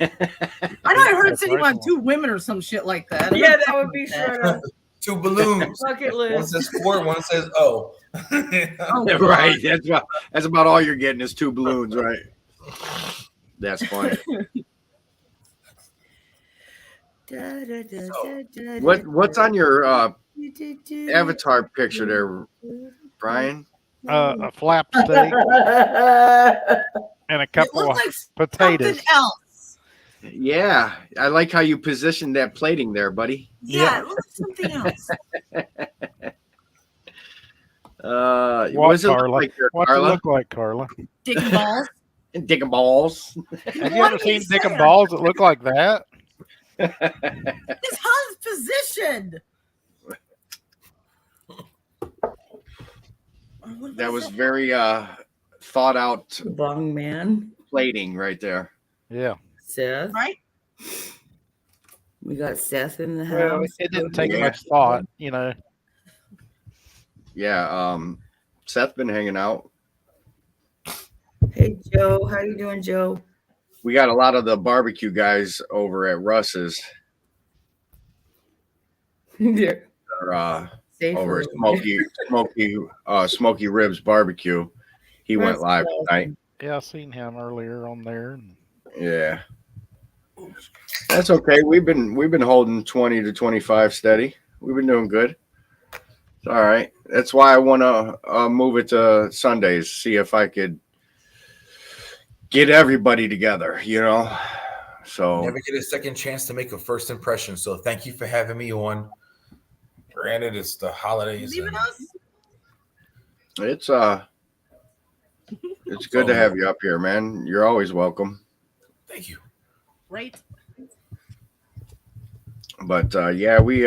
I know I heard said you want two women or some shit like that. Yeah, that would be Shredder. Two balloons. Bucket One list. says 4, one says O. Oh, Right. That's about all you're getting is two balloons, right? That's funny. What's on your avatar picture there, Brian? A flap steak and a It couple looks of like potatoes. something else. Yeah, I like how you positioned that plating there, buddy. Yeah, it looks like something else. What, what does it look Carla? like there, What's it Carla? look like, Carla? Dick and balls. Digging balls. Have you ever seen Dick and Balls that look like that? It's how it's positioned. That was very thought out Bong man. plating right there. Yeah. Seth. right. We got Seth in the Well, house. it didn't take Yeah. much thought, you know. Yeah, Seth been hanging out. Hey Joe, how you doing, Joe? We got a lot of the barbecue guys over at Russ's. They're Or, safe over at word. Smoky Ribs Barbecue. He went That's live awesome. tonight. Yeah, I seen him earlier on there. Yeah. That's okay. We've been holding 20 to 25 steady. We've been doing good. It's all right. That's why I want to move it to Sundays, see if I could get everybody together, you know. So Never get a second chance to make a first impression. So thank you for having me on. Granted, it's the holidays. Leaving and- us. it's good to have you up here, man. You're always welcome. Thank you. Right. But yeah, we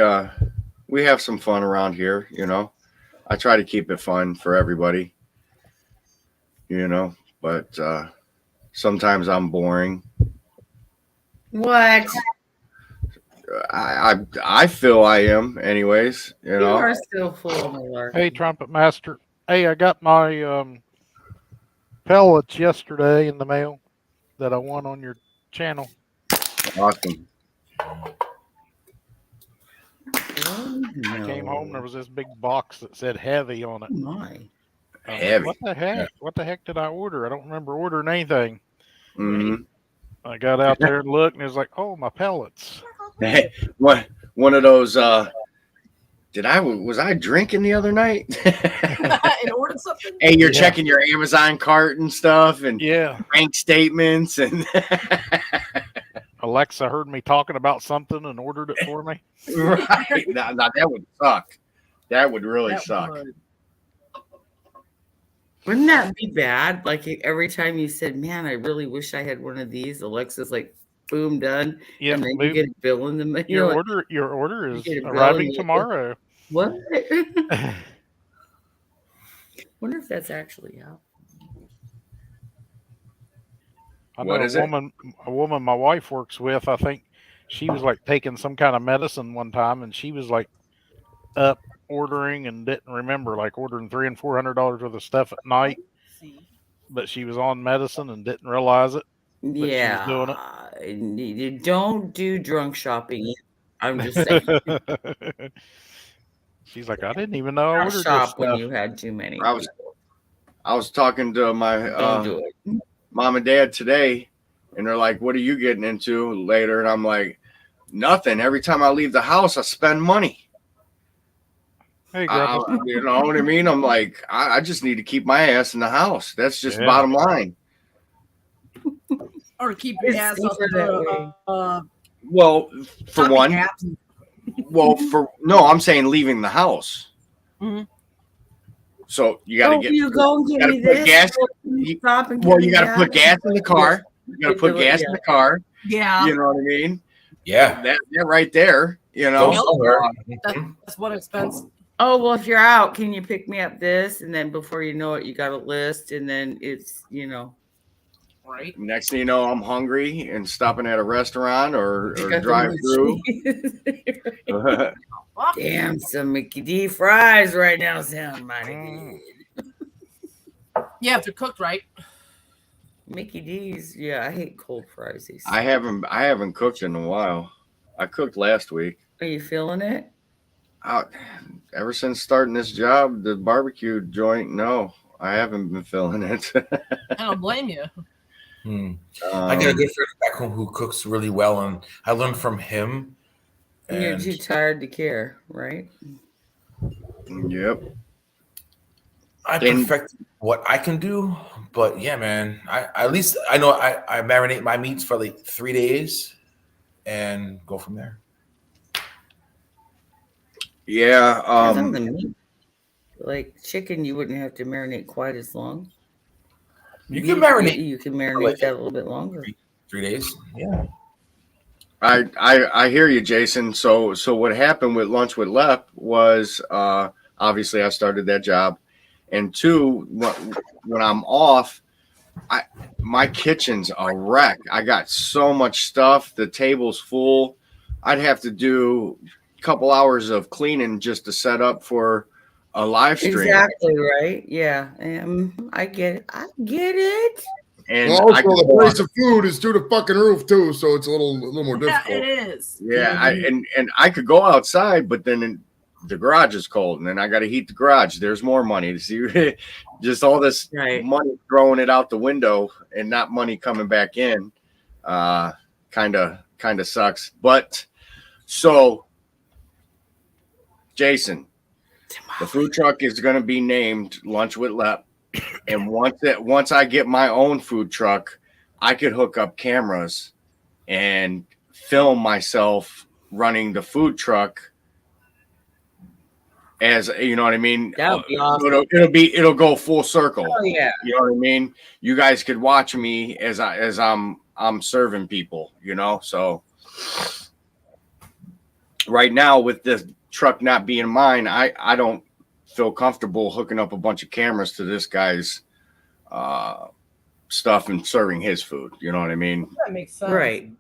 have some fun around here, you know. I try to keep it fun for everybody, you know, but sometimes I'm boring. What? I feel I am anyways, you You know. are still full of malarkey. Hey, Trumpet Master. Hey, I got my pellets yesterday in the mail that I won on your channel. Awesome. Oh, I came home, there no. was this big box that said heavy on it. Oh, my. I was like, Heavy. what the heck? What the heck did I order? I don't remember ordering anything. Mhm. I got out there and looked, and it was like, oh, my pellets. Hey, one of those was I drinking the other night? And ordered something. Hey, you're Yeah. checking your Amazon cart and stuff and Yeah. bank statements and Alexa heard me talking about something and ordered it for me. right. Now, that would suck. That would really That suck. would. Wouldn't that be bad? Like every time you said, man, I really wish I had one of these, Alexa's like, boom, done. Yeah, and then you get a bill in the mail. your Like, order is get a bill arriving and you- tomorrow. What? Wonder if that's actually out. I know What is it? a woman my wife works with, I think she was like taking some kind of medicine one time and she was like up ordering and didn't remember, like ordering $300 and $400 worth of stuff at night, See, but she was on medicine and didn't realize it. She was doing You don't do drunk shopping. I'm just saying. it. She's like, I didn't even know I Don't ordered this shop when stuff. you had too many. I was talking to my Don't do it. mom and dad today, and they're like, "What are you getting into later?" And I'm like, "Nothing. Every time I leave the house, I spend money." Hey, Grandpa. You know what I mean? I'm like, I just need to keep my ass in the house. That's just Yeah. bottom line. or keep your It's ass off safer that the Well, for shopping one, apps. I'm saying leaving the house. Mhm. So you got to get. You go and give gotta me put this. gas- You stop and Well, give you me got to that. put gas in the car. You got to put gas in the car. Yeah, You know what I mean? Yeah. That right there. You know. Go somewhere. that's one expense. Oh, well, if you're out, can you pick me up this? And then before you know it, you got a list, and then it's, Right. Next thing you know, I'm hungry and stopping at a restaurant or you got the drive through. cheese. Damn, some Mickey D fries right now sound mighty good. Yeah, if they're cooked right. Mickey D's, yeah, I hate cold fries. They suck. I haven't cooked in a while. I cooked last week. Are you feeling it? Ever since starting this job, the barbecue joint, no, I haven't been feeling it. I don't blame you. I got a good friend back home who cooks really well, and I learned from him. You're And too tired to care, right? Yep. I perfect what I can do, but yeah, man, at least I know I marinate my meats for like 3 days and go from there. Yeah. Depends on the meat. Like chicken, you wouldn't have to marinate quite as long. You can marinate You can marinate that a little bit longer. 3 days. Yeah. I hear you, Jason. So what happened with Lunch with Lep was obviously I started that job, and two, when I'm off, my kitchen's a wreck. I got so much stuff. The table's full. I'd have to do a couple hours of cleaning just to set up for a live stream. Exactly right. Yeah, I get it. And Well, I also, could the go on. price of food is through the fucking roof too, so it's a little more Yeah, difficult. it is. Yeah, and I could go outside, but then the garage is cold, and then I got to heat the garage. There's more money to see, just all this Right. money throwing it out the window and not money coming back in. Kind of sucks. But so, Jason, the food truck is going to be named Lunch with Lep, and once I get my own food truck, I could hook up cameras and film myself running the food truck. As you know what I mean, That would be awesome. It'll go full circle. Oh yeah. You know what I mean? You guys could watch me as I'm serving people, you know? So right now with this truck not being mine, I don't feel comfortable hooking up a bunch of cameras to this guy's stuff and serving his food. You know what I mean? That makes sense. Right.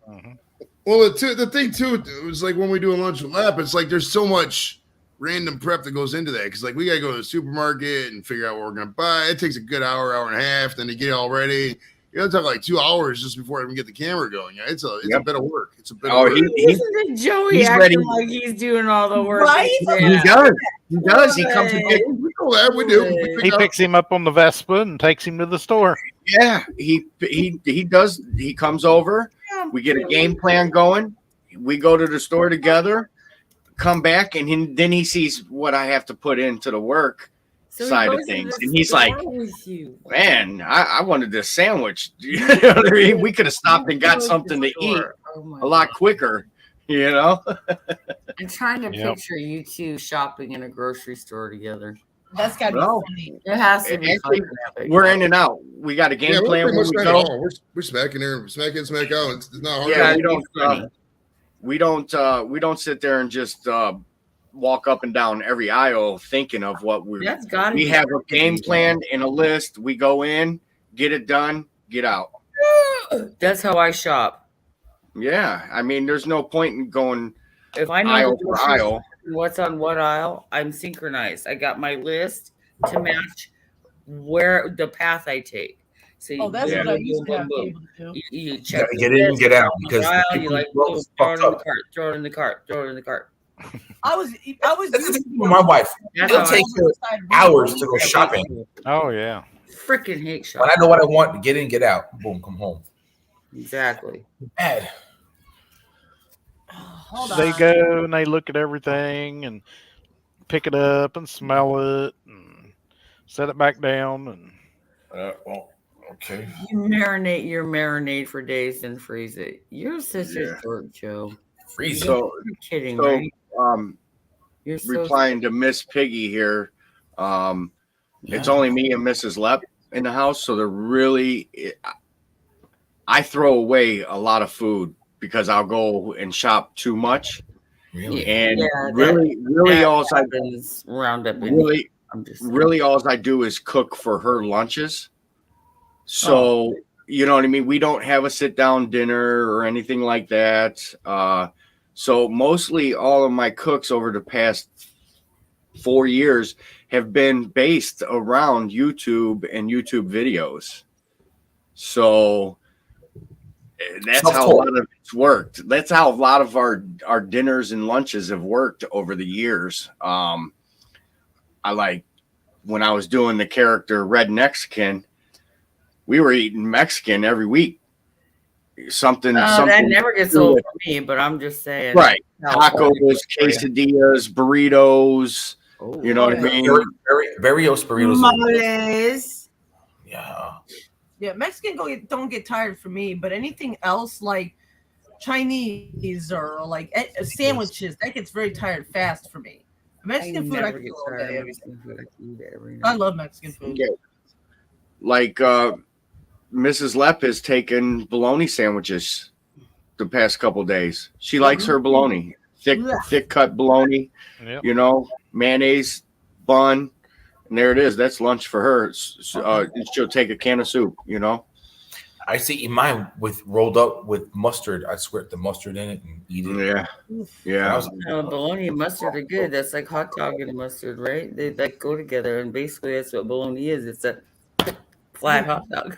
Well, the thing too, it was like when we do a Lunch with Lap, it's like there's so much random prep that goes into that because like we gotta go to the supermarket and figure out what we're gonna buy. It takes a good hour and a half, then to get it all ready. You gotta talk like 2 hours just before I even get the camera going. Yeah, it's a bit of work. It's a bit of work. Isn't it Joey he's acting ready. like he's doing all the work? Right? He does. He does. He comes and pick. We know that we do. We He pick up- picks him up on the Vespa and takes him to the store. Yeah, he does. He comes over. We get a game plan going. We go to the store together. Come back, and then he sees what I have to put into the work So he side of goes to things, the and he's store like, with you. "Man, I wanted this sandwich. You know what I mean? We could have stopped and got something to eat Oh my a lot quicker." You know? I'm trying to Yep. picture you two shopping in a grocery store together. That's got to No. be funny. It has to be Actually, fucking epic. we're in and out. We got a game Yeah, we're plan pretty when much we ready. go. Oh, we're smacking there, smack in, smack out. It's not hard. Yeah, Gotta be funny. we don't sit there and just walk up and down every aisle thinking of what That's gotta we be have a game crazy. plan and a list. We go in, get it done, get out. That's how I shop. Yeah, I mean, there's no point in going If I know aisle the for grocery aisle. what's on what aisle, I'm synchronized. I got my list to match where the path I take. So Oh, that's Yeah. what I used to boom, have to boom, be able to do. You You check gotta the get in and list, get out the because aisle, people you like are boom, throw it fucked in the up. cart, throw it in the cart, throw it in the cart. I was That's the used thing with my wife. That's It'll how take I her hours to go shopping. Oh yeah. freaking hate When shopping. I know what I want, get in, get out. Boom, come home. Exactly. Bad. Hold They on. go and they look at everything and pick it up and smell it and set it back down and Well, okay. You marinate your marinade for days and freeze it. You're such Yeah. a jerk, Joe. Freeze. So, You're kidding, so right? um, You're so replying to Miss Piggy here. It's only me and Mrs. Lepp in the house, so they're really. I throw away a lot of food because I'll go and shop too much, Really. and Yeah, really all I happens roundup in really I'm just really all I do is cook for her lunches. So you know what I mean. We don't have a sit down dinner or anything like that. So mostly all of my cooks over the past 4 years have been based around YouTube and YouTube videos. So that's how a lot of it's worked. That's how a lot of our dinners and lunches have worked over the years. I like when I was doing the character Red Mexican, we were eating Mexican every week. Something that never gets old for me, but I'm just saying. right. California. Tacos, quesadillas, burritos. Oh, You know what I mean? Barrios burritos. Tamales. Yeah. Yeah, Mexican don't get tired for me, but anything else like Chinese or like sandwiches, that gets very tired fast for me. Mexican food, I never can get go all tired day, of every day. Mexican food. I can eat it every I night. love Mexican food. Yeah. Like Mrs. Lepp has taken bologna sandwiches the past couple days. She likes her bologna, thick cut bologna. yep. You know, mayonnaise, bun, and there it is. That's lunch for her. She'll take a can of soup. You know. I see eat mine with rolled up with mustard. I squirt the mustard in it and eat it. Yeah, That yeah. was- Bologna and mustard are good. That's like hot dog and mustard, right? They like go together, and basically that's what bologna is. It's a flat hot dog.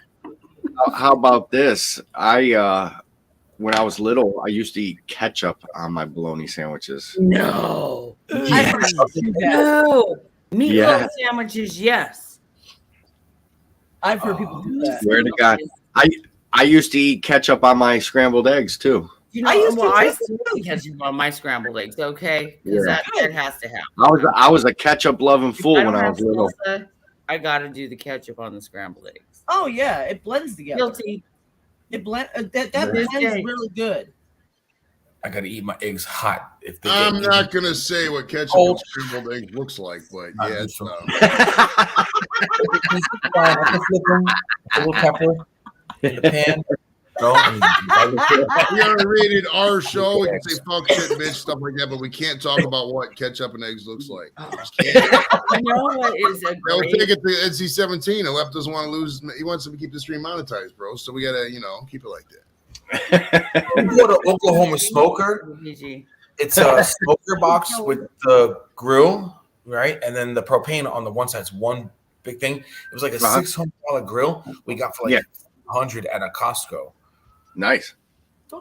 How about this? When I was little, I used to eat ketchup on my bologna sandwiches. No, I've heard people do that. no meatloaf Yeah. sandwiches. Yes. I've heard people do that. Swear to God. I used to eat ketchup on my scrambled eggs too. You know, I used to I too. still put ketchup on my scrambled eggs. Okay, because Yeah. that has to happen. I was a ketchup loving fool I don't when I have was little. salsa, I got to do the ketchup on the scrambled eggs. Oh yeah, it blends together. Guilty. It blend that Yeah. blends Okay. really good. I gotta eat my eggs hot. If they I'm get not gonna say what ketchup Oh. and scrambled eggs looks like, but Not yeah, good it's, for- uh, a little pepper in the pan. No, we are rated R show. We can say fuck, shit, bitch, stuff like that, but we can't talk about what ketchup and eggs looks like. Just can't. You know what is a They'll great? take it to NC-17. And Lep doesn't want to lose. He wants to keep the stream monetized, bro. So we gotta, keep it like that. we go to Oklahoma Smoker. PG. It's a smoker box with the grill, right? And then the propane on the one side is one big thing. It was like a Uh-huh. $600 grill we got for like Yeah. 100 at a Costco. Nice.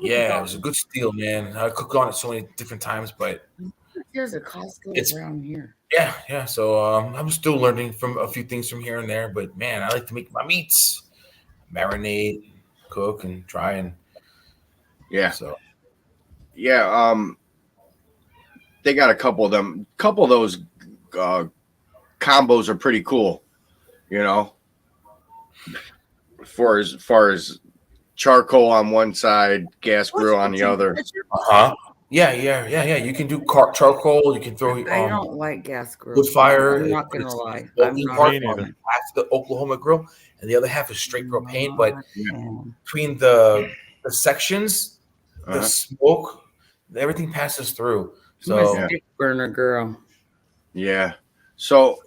Yeah, it was a good steal, man. I cooked on it so many different times, but There's a Costco It's- around here. yeah. So I'm still learning from a few things from here and there, but man, I like to make my meats, marinate, cook, and try and Yeah. so Yeah. They got a couple of them. Couple of those combos are pretty cool. You know, as far as charcoal on one side, gas grill on the other. Yeah. You can do charcoal. You can throw I don't like gas grills. wood fire. I'm not gonna It's lie. well, I'm you not. part Me neither. on half the Oklahoma grill, and the other half is straight propane. But Man. between the sections, the Uh-huh. smoke, everything passes through. I'm a So stick burner girl. Yeah. So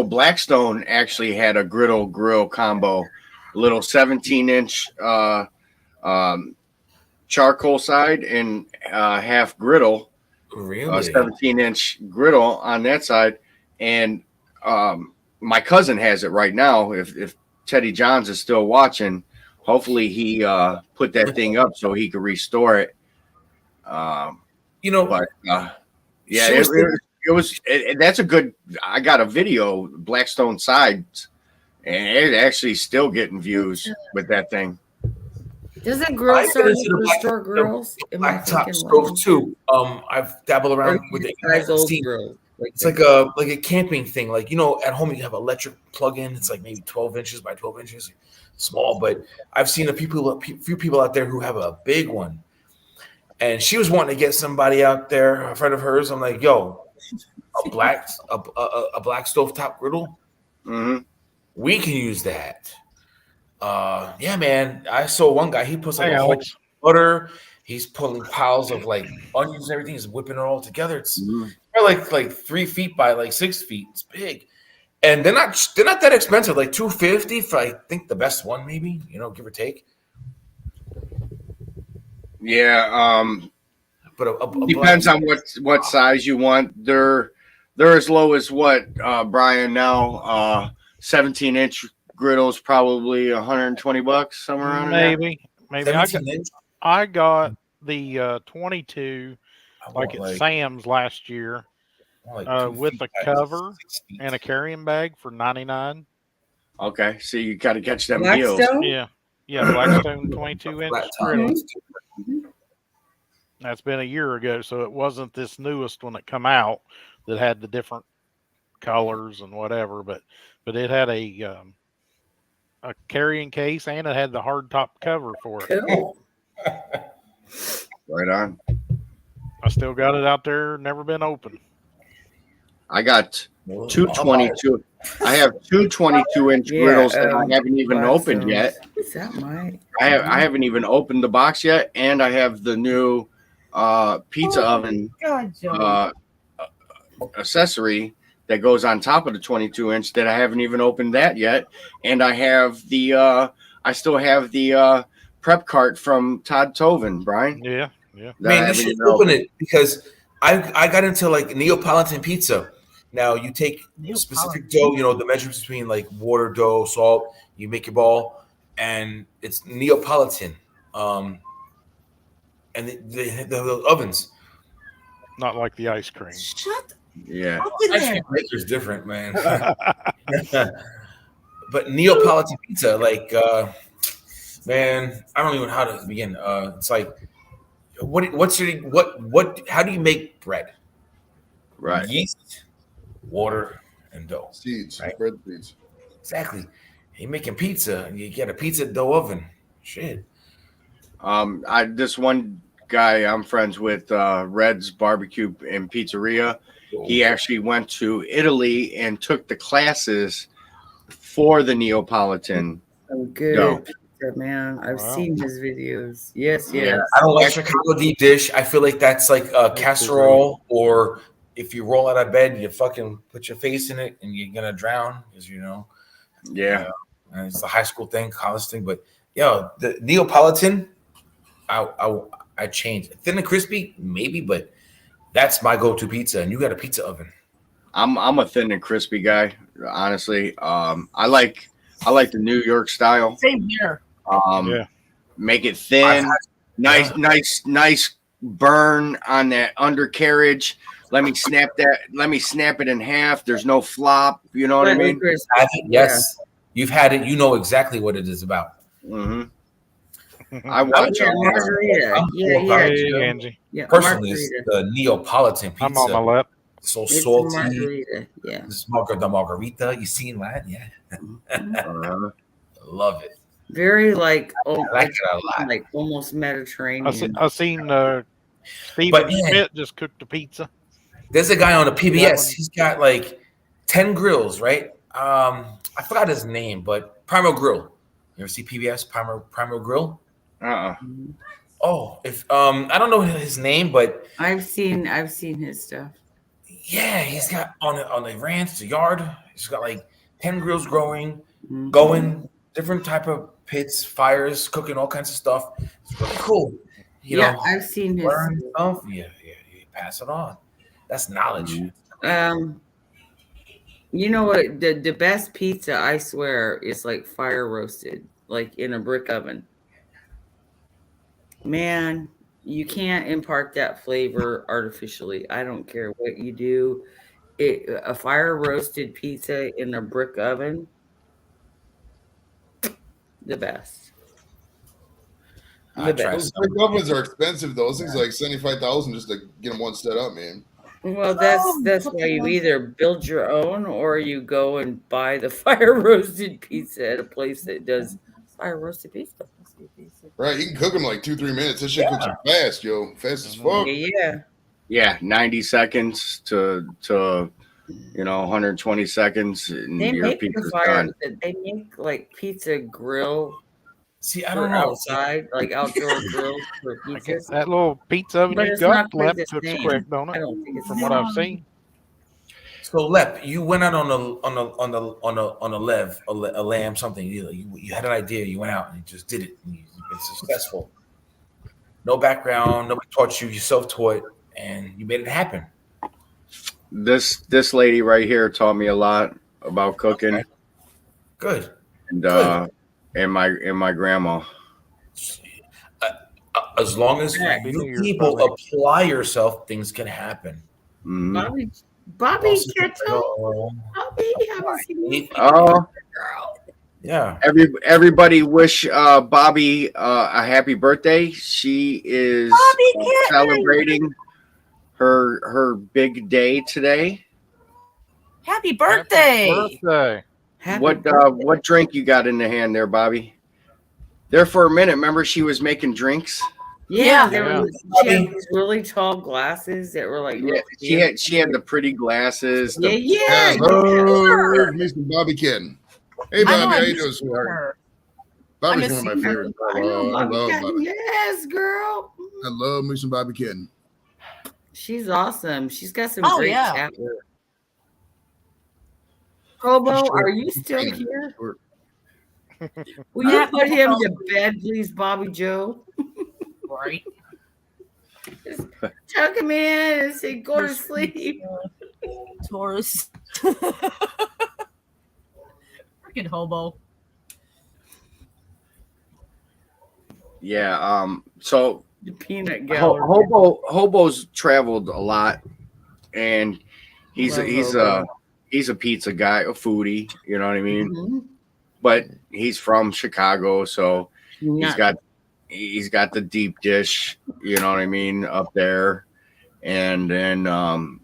Blackstone actually had a griddle grill combo, little 17-inch charcoal side and half griddle, really, 17-inch griddle on that side. And my cousin has it right now. If Teddy Johns is still watching, hopefully he put that thing up so he could restore it. you know, But yeah, seriously. that's a good. I got a video, Blackstone sides, and it's actually still getting views with that thing. Doesn't grill I serve consider restore grills? Am I blacktop thinking stove wrong? too. I've dabbled Or around you with it. guys old See, grills? it's like a camping thing. Like, you know, at home you have electric plug-in. It's like maybe 12 inches by 12 inches, small. But I've seen a few people out there who have a big one. And she was wanting to get somebody out there, a friend of hers. I'm like, yo, a black stovetop griddle, Hmm. we can use that. Yeah, man. I saw one guy. He puts like Hey, a whole Alex. butter. He's pulling piles of like onions and everything. He's whipping it all together. It's like 3 feet by like 6 feet. It's big, and they're not that expensive. Like $250 for I think the best one, maybe, you know, give or take. Yeah, But a depends on what size you want. They're as low as what, Brian? Now, 17-inch griddles probably $120, somewhere around there. Maybe. I 17 inch. got the 22 I like want at Sam's last year like with 2 a feet by cover 6 feet. and a carrying bag for $99. Okay, so you got to catch them deals. Blackstone? Yeah, Blackstone 22-inch Flat top. griddle. That's been a year ago, so it wasn't this newest one that come out that had the different colors and whatever, but it had a carrying case and it had the hard top cover for it. Cool. Right on. I still got it out there, never been open. I got Well, two I'll buy it. 22. I have two 22-inch Yeah, griddles that I haven't even opened Blackstones. yet. Is that my? I haven't even opened the box yet, and I have the new pizza oven God, Joe. accessory that goes on top of the 22-inch that I haven't even opened that yet. And I have I still have the prep cart from Todd Toven, Brian. Yeah. that I Man, you haven't should even open opened. it because I got into like Neapolitan pizza. Now you take specific dough, you know, the measurements between like water, dough, salt, you make your ball, and it's Neapolitan. And the ovens. Not like the ice cream. Shut Yeah. up with Actually, that. maker's different, man. But Neapolitan pizza, like, man, I don't even know how to begin. It's like, how do you make bread? Right. Yeast, water, and dough. Seeds, Right. bread seeds. Exactly. You're making pizza, and you get a pizza dough oven. Shit. This one guy I'm friends with, Red's Barbecue and Pizzeria. He actually went to Italy and took the classes for the Neapolitan. So good. No. Pizza, man. I've Wow. seen his videos. Yes, Yeah. yes. I don't like Chicago deep dish. I feel like that's like a casserole, or if you roll out of bed, you fucking put your face in it and you're gonna drown, as you know. Yeah. And it's a high school thing, college thing. But the Neapolitan, I changed. Thin and crispy, maybe, but that's my go-to pizza. And you got a pizza oven. I'm a thin and crispy guy, honestly. I like the New York style. Same here. Yeah. Make it thin, nice burn on that undercarriage. Let me snap it in half. There's no flop. You know what I mean? Have it? Yes, you've had it. You know exactly what it is about. Hmm. I watch. Yeah, margarita. I'm Yeah, cool yeah. about Hey, Joe. Angie. Yeah, Personally, it's margarita. the Neapolitan I'm on my pizza. lap. So It's a salty. margarita. Yeah. This the margarita. You seen that? Yeah, love it. Very like I like it a lot. like almost Mediterranean. I seen Stephen But, yeah. Schmidt just cooked a pizza. There's a guy on the PBS. That one. He's got like 10 grills, right? I forgot his name, but Primal Grill. You ever see PBS Primal Grill? Uh-uh. Oh, if I don't know his name, but I've seen his stuff. yeah, he's got on the ranch, the yard. He's got like 10 grills growing, Mhm. going different type of pits, fires, cooking all kinds of stuff. It's really cool. You Yeah, know, I've seen his. learn stuff. Yeah, you pass it on. That's knowledge. You know what? The best pizza, I swear, is like fire roasted, like in a brick oven. Man, you can't impart that flavor artificially. I don't care what you do. A fire roasted pizza in a brick oven, the best. I The try best. Those brick ovens are expensive though. Those things are like 75,000 just to get them one set up, man. Well, that's why you either build your own or you go and buy the fire roasted pizza at a place that does fire roasted pizza. Right, you can cook them like 2-3 minutes. This shit cooks them fast, yo, fast as fuck. Yeah. Yeah, 90 seconds to 120 seconds, and They your make the pizza's fire. done. They make like pizza grill See, I for don't know. outside, like outdoor grills for I guess pizzas. that little pizza oven But you it's got not quite left the cooks same. quick, don't I it? don't think it's From the what same. I've seen. So Lep, you went out on a lamb something. You had an idea. You went out and you just did it. And you've been successful. No background. Nobody taught you. You self-taught, and you made it happen. This lady right here taught me a lot about cooking, Okay. Good. and Good. and my grandma. As long as Yeah. you people apply yourself, things can happen. Mhm. Bobby Kettle. Bobby, haven't seen you. Oh, Girl. Yeah. everybody wish Bobby a happy birthday. She is celebrating her big day today. Happy birthday! Happy birthday. Happy What drink you got in the hand there, Bobby? There for a minute, remember she was making drinks. Yeah, Yeah. she had these really tall glasses that were like Yeah, real she had the pretty glasses. Yeah, the- yeah. Hello, Mr. Bobby Kitten. Hey, I know Bobby, I how you miss doing, sweetheart? her. Bobby's I one of my miss her. favorites. I know, I Bobby love Kettle. Bobby. Yes, girl. I love me some Bobby Kitten. She's awesome. She's got some Oh, great yeah. talent. Hobo, She's short. are you still Damn. here? Short. Will you put him to bed, please, Bobby Joe? Right? Tuck him in and say, go to sleep. Taurus. Freaking hobo. Yeah. So The peanut gallery. Hobo's traveled a lot, and he's Love he's Hobo. he's a pizza guy, a foodie. You know what I mean? Mhm. But he's from Chicago, so Not- he's got the deep dish. You know what I mean up there, and then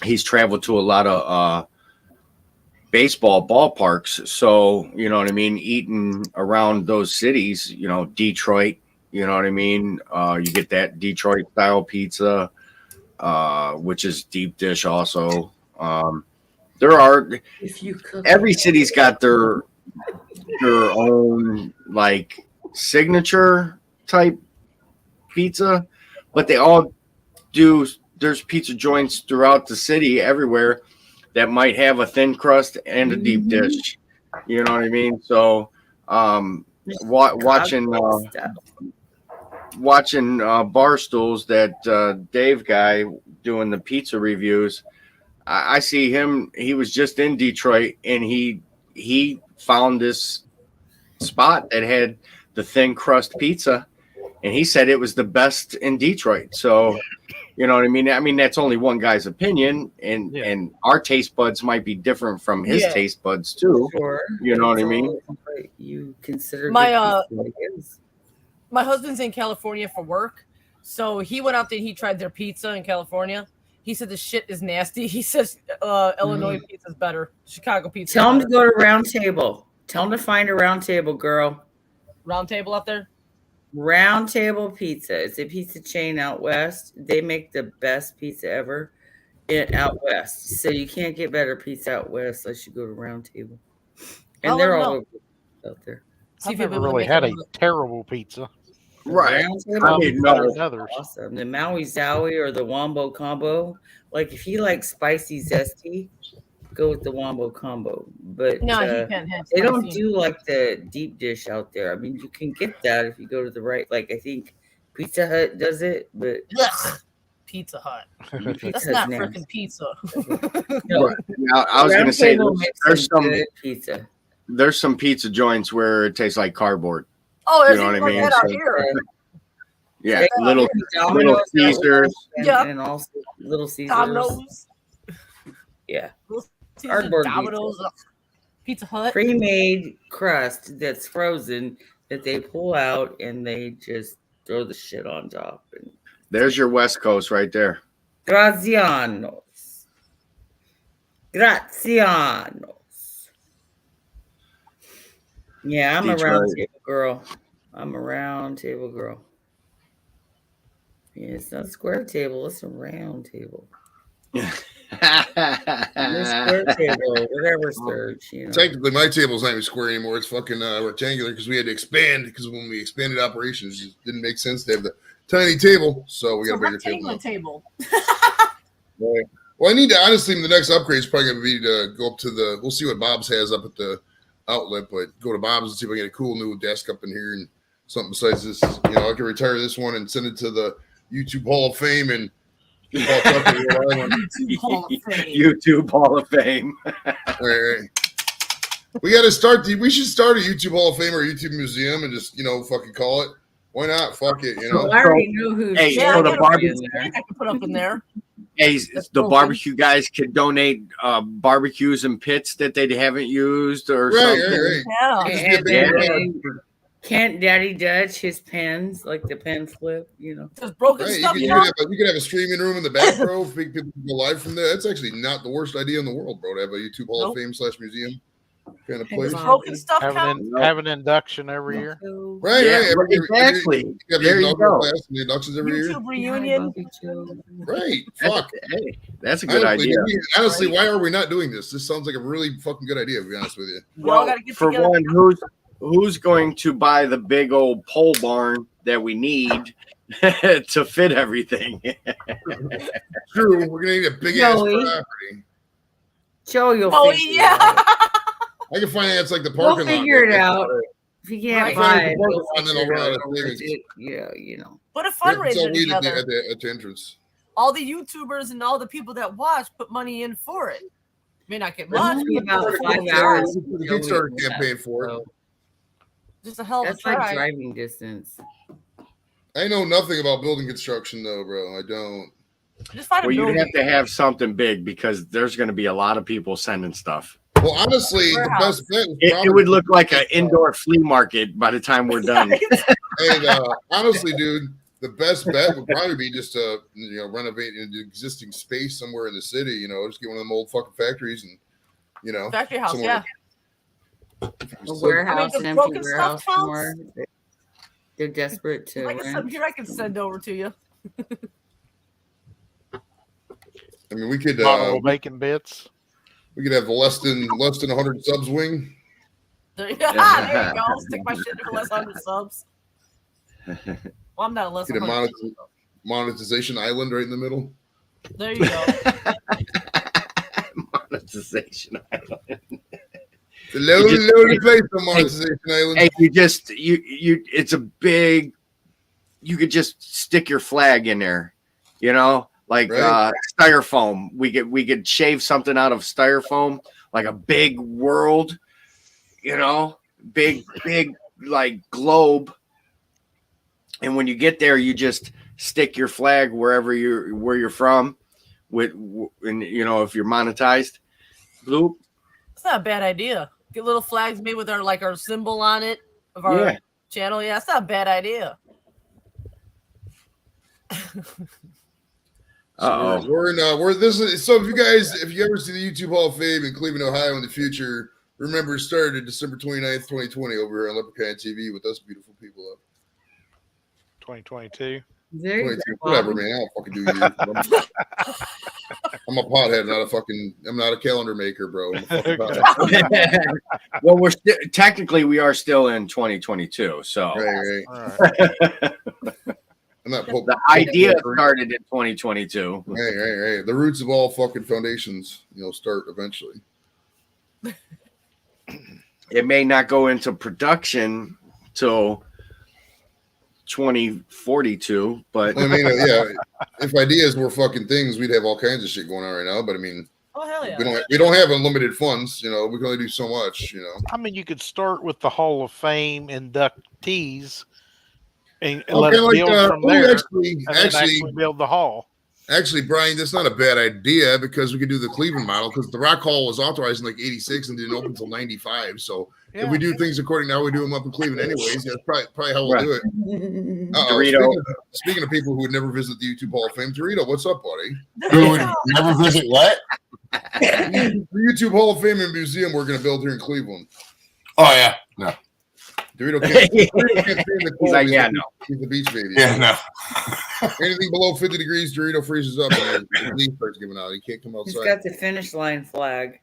he's traveled to a lot of baseball ballparks. So you know what I mean, eating around those cities. You know, Detroit. You know what I mean? You get that Detroit style pizza, which is deep dish also. There are if you cook every city's got their own like signature type pizza, but they all do. There's pizza joints throughout the city everywhere that might have a thin crust and a deep Mhm. dish. You know what I mean? So watching stuff. Barstools, that Dave guy doing the pizza reviews, I see him. He was just in Detroit, and he found this spot that had the thin crust pizza, and he said it was the best in Detroit. So, you know what I mean? I mean, that's only one guy's opinion, and Yeah. and our taste buds might be different from his Yeah. taste buds too. Sure. You know what I mean? You consider My, good pizza like his. My husband's in California for work, so he went out there. He tried their pizza in California. He said the shit is nasty. He says Illinois pizza's better. Chicago pizza. Tell him to go to Round Table. Tell him to find a Round Table, girl. Round Table out there. Round Table Pizza. It's a pizza chain out west. They make the best pizza ever out west. So you can't get better pizza out west unless you go to Round Table. And I'll they're let him all know. over out there. See I've if you'll never be able to really make had it a work. terrible pizza. Right. Round I table mean, pizzas no. are Others. awesome. The Maui Zowie or the Wombo combo. Like if you like spicy zesty, go with the Wombo combo. But No, he can't have they don't spicy. do like the deep dish out there. I mean, you can get that if you go to the right. Like I think Pizza Hut does it, but Ugh. Pizza Hut. Pizza That's Hut's not nasty. freaking pizza. No, Right. Now, I was going Round to say Table makes there's some some good pizza. there's some pizza joints where it tastes like cardboard. Oh, You there's know what I even like mean? that out So- here. Yeah, Yeah, little Domino's Caesars. and, Yeah. and also Little Caesars. Domino's. Yeah, Caesar, Cardboard Domino's. Pizza Hut. pre-made crust that's frozen that they pull out and they just throw the shit on top. And There's your West Coast right there. Grazianos. Grazianos. Yeah, I'm a Detroit. round table girl. I'm a round table girl. Yeah, it's not a square table, it's a round table. The square table, whatever, Serge, you know. Technically, my table's not even square anymore. It's fucking rectangular because we had to expand because when we expanded operations, it didn't make sense to have the tiny table. So we It's a got a bigger table. rectangular now. table. Right. Well, I need to honestly, the next upgrade is probably going to be to go up to the. We'll see what Bob's has up at the outlet, but go to Bob's and see if I can get a cool new desk up in here and something besides this. You know, I can retire this one and send it to the YouTube Hall of Fame and. Paul Tucker, YouTube Hall of Fame. YouTube Hall of Fame. Right. We got to start. We should start a YouTube Hall of Fame or a YouTube museum and just fucking call it. Why not? Fuck it. You know. Well, I already know who's Hey, Yeah, so I the got a barbecue, in there. I can put up in there. hey, That's the broken. barbecue guys can donate barbecues and pits that they haven't used or Right, something. right. Yeah. Just And be a big then can't Daddy Dutch his pens, like the pen flip, you know? There's broken Right, stuff. you could have a streaming room in the back row. If people can go live from there, that's actually not the worst idea in the world, bro. To have a YouTube Hall Nope. of Fame / museum kind of Hey, place. Does broken stuff Have count? an induction every year. Right, Yeah, right. exactly. You have There the you inaugural go. class and the inductions every year. YouTube reunion. Right. That's, Fuck. hey, that's a good Honestly, idea. honestly, why are we not doing this? This sounds like a really fucking good idea, to be honest with you. We all Well, gotta get for together. one, who's going to buy the big old pole barn that we need to fit everything? True. We're going to need a big ass Joey. property. Joey will Oh figure it yeah. out. I can finance like the We'll parking lot. figure it out. If you can't Right. buy it, We'll we'll find figure it it out out. of savings. Yeah, you know. Put a That's all fundraiser we did together. at the entrance. All the YouTubers and all the people that watch put money in for it. May not get It's much, only but about it's 5 a hours. try. The Kickstarter campaign for it. So Just a hell of a that's like try. driving distance. I know nothing about building construction, though, bro. I don't. Just find a Well, you'd building. have to have something big because there's going to be a lot of people sending stuff. Well, honestly, the Warehouse. best bet was It probably would look like an indoor flea market by the time we're done. And honestly, dude, the best bet would probably be just to renovate an existing space somewhere in the city. Just get one of them old fucking factories and Factory house, somewhere- yeah. A warehouse, does an empty broken stuff warehouse count? somewhere. They're desperate to I got something rent. here I can send over to you. I mean, we could Honorable bacon bits. we could have less than 100 subs wing. There you go. There you go. Stick my shit for less 100 subs. Well, I'm not a less Get a 100. monetization island right in the middle. There you go. Monetization island. The lonely, just- lonely place on monetization island. Hey, you it's a big. You could just stick your flag in there, like Right. styrofoam. We could shave something out of styrofoam, like a big world, big like globe. And when you get there, you just stick your flag where you're from, and if you're monetized, bloop. It's not a bad idea. Get little flags made with our symbol on it of our Yeah. channel. Yeah, it's not a bad idea. Uh-oh. We're this is so if you ever see the YouTube Hall of Fame in Cleveland, Ohio in the future, remember it started December 29th, 2020 over here on Leprechaun TV with us beautiful people up. 2022. There you 22, go. whatever, man. I don't fucking do you. I'm a pothead, I'm not a calendar maker, bro. I'm a fucking pothead. Well, technically we are still in 2022, so Right. All right. I'm not the idea started in 2022. Right. The roots of all fucking foundations, start eventually. It may not go into production till 2042, but I mean, if ideas were fucking things, we'd have all kinds of shit going on right now. But I mean, Oh hell yeah! we don't have unlimited funds. We can only do so much. I mean, you could start with the Hall of Fame inductees and let it build from there. Actually build the hall. Actually, Brian, that's not a bad idea because we could do the Cleveland model because the Rock Hall was authorized in like 86 and didn't open until 95. So if we do things according to how we do them up in Cleveland anyways, that's probably how we'll do it. Dorito. Speaking of people who would never visit the YouTube Hall of Fame, Dorito, what's up, buddy? Who would never visit what? The YouTube Hall of Fame and Museum we're going to build here in Cleveland. Oh yeah, no. Dorito can't stay in the cold. He's like, no. He's the beach baby. Yeah, no. Anything below 50 degrees, Dorito freezes up and his leaf starts giving out. He can't come He's outside. got the finish line flag.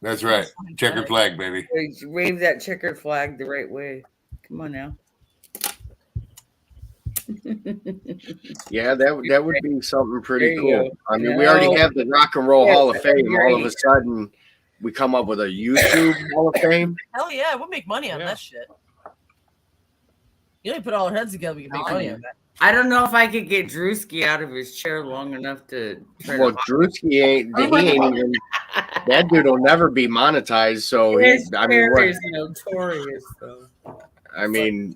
That's right. Checkered flag, baby. Wave that checkered flag the right way. Come on now. Yeah, that would be something pretty There you cool. go. I mean, we already have the Rock and Roll Hall of Fame. All of a sudden, we come up with a YouTube Hall of Fame. Hell yeah, we'll make money on that shit. You only put all our heads together, we can make money on that. I don't know if I could get Drewski out of his chair long enough to try Well, to Drewski ain't even. That dude will never be monetized. So his I mean, chair what, is notorious though. I mean,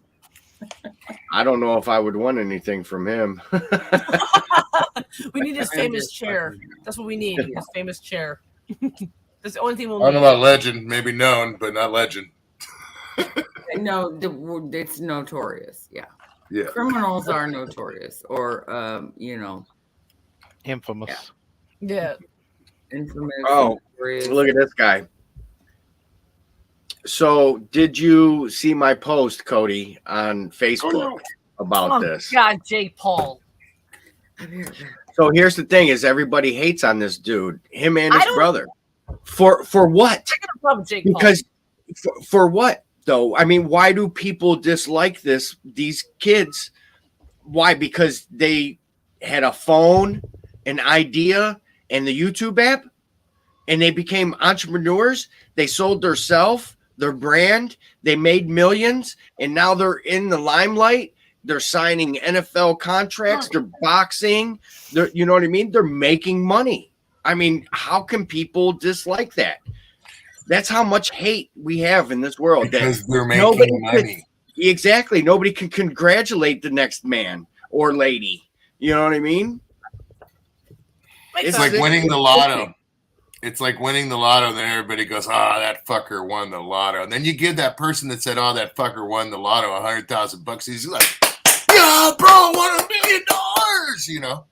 I don't know if I would want anything from him. We need his famous chair. That's what we need. His famous chair. That's the only thing we'll I don't know need. about legend, maybe known, but not legend. No, it's notorious. Yeah. Yeah. Criminals are notorious or Infamous. Yeah. infamous. Oh, notorious. Look at this guy. So, did you see my post, Cody, on Facebook about this? God, Jake Paul. So here's the thing: is everybody hates on this dude, him and his I don't- brother, for what? I got a problem with Jake Paul. Because for what though? I mean, why do people dislike these kids? Why? Because they had a phone, an idea, and the YouTube app, and they became entrepreneurs. They sold their brand, they made millions, and now they're in the limelight. They're signing NFL contracts, they're boxing, you know what I mean? They're making money. I mean, how can people dislike that? That's how much hate we have in this world. Because That they're nobody making money. exactly. Nobody can congratulate the next man or lady. You know what I mean? Makes It's sense. like winning the lotto. It's like winning the lotto, and then everybody goes, that fucker won the lotto. And then you give that person that said, that fucker won the lotto $100,000. He's like, yeah, bro, won $1 million, you know.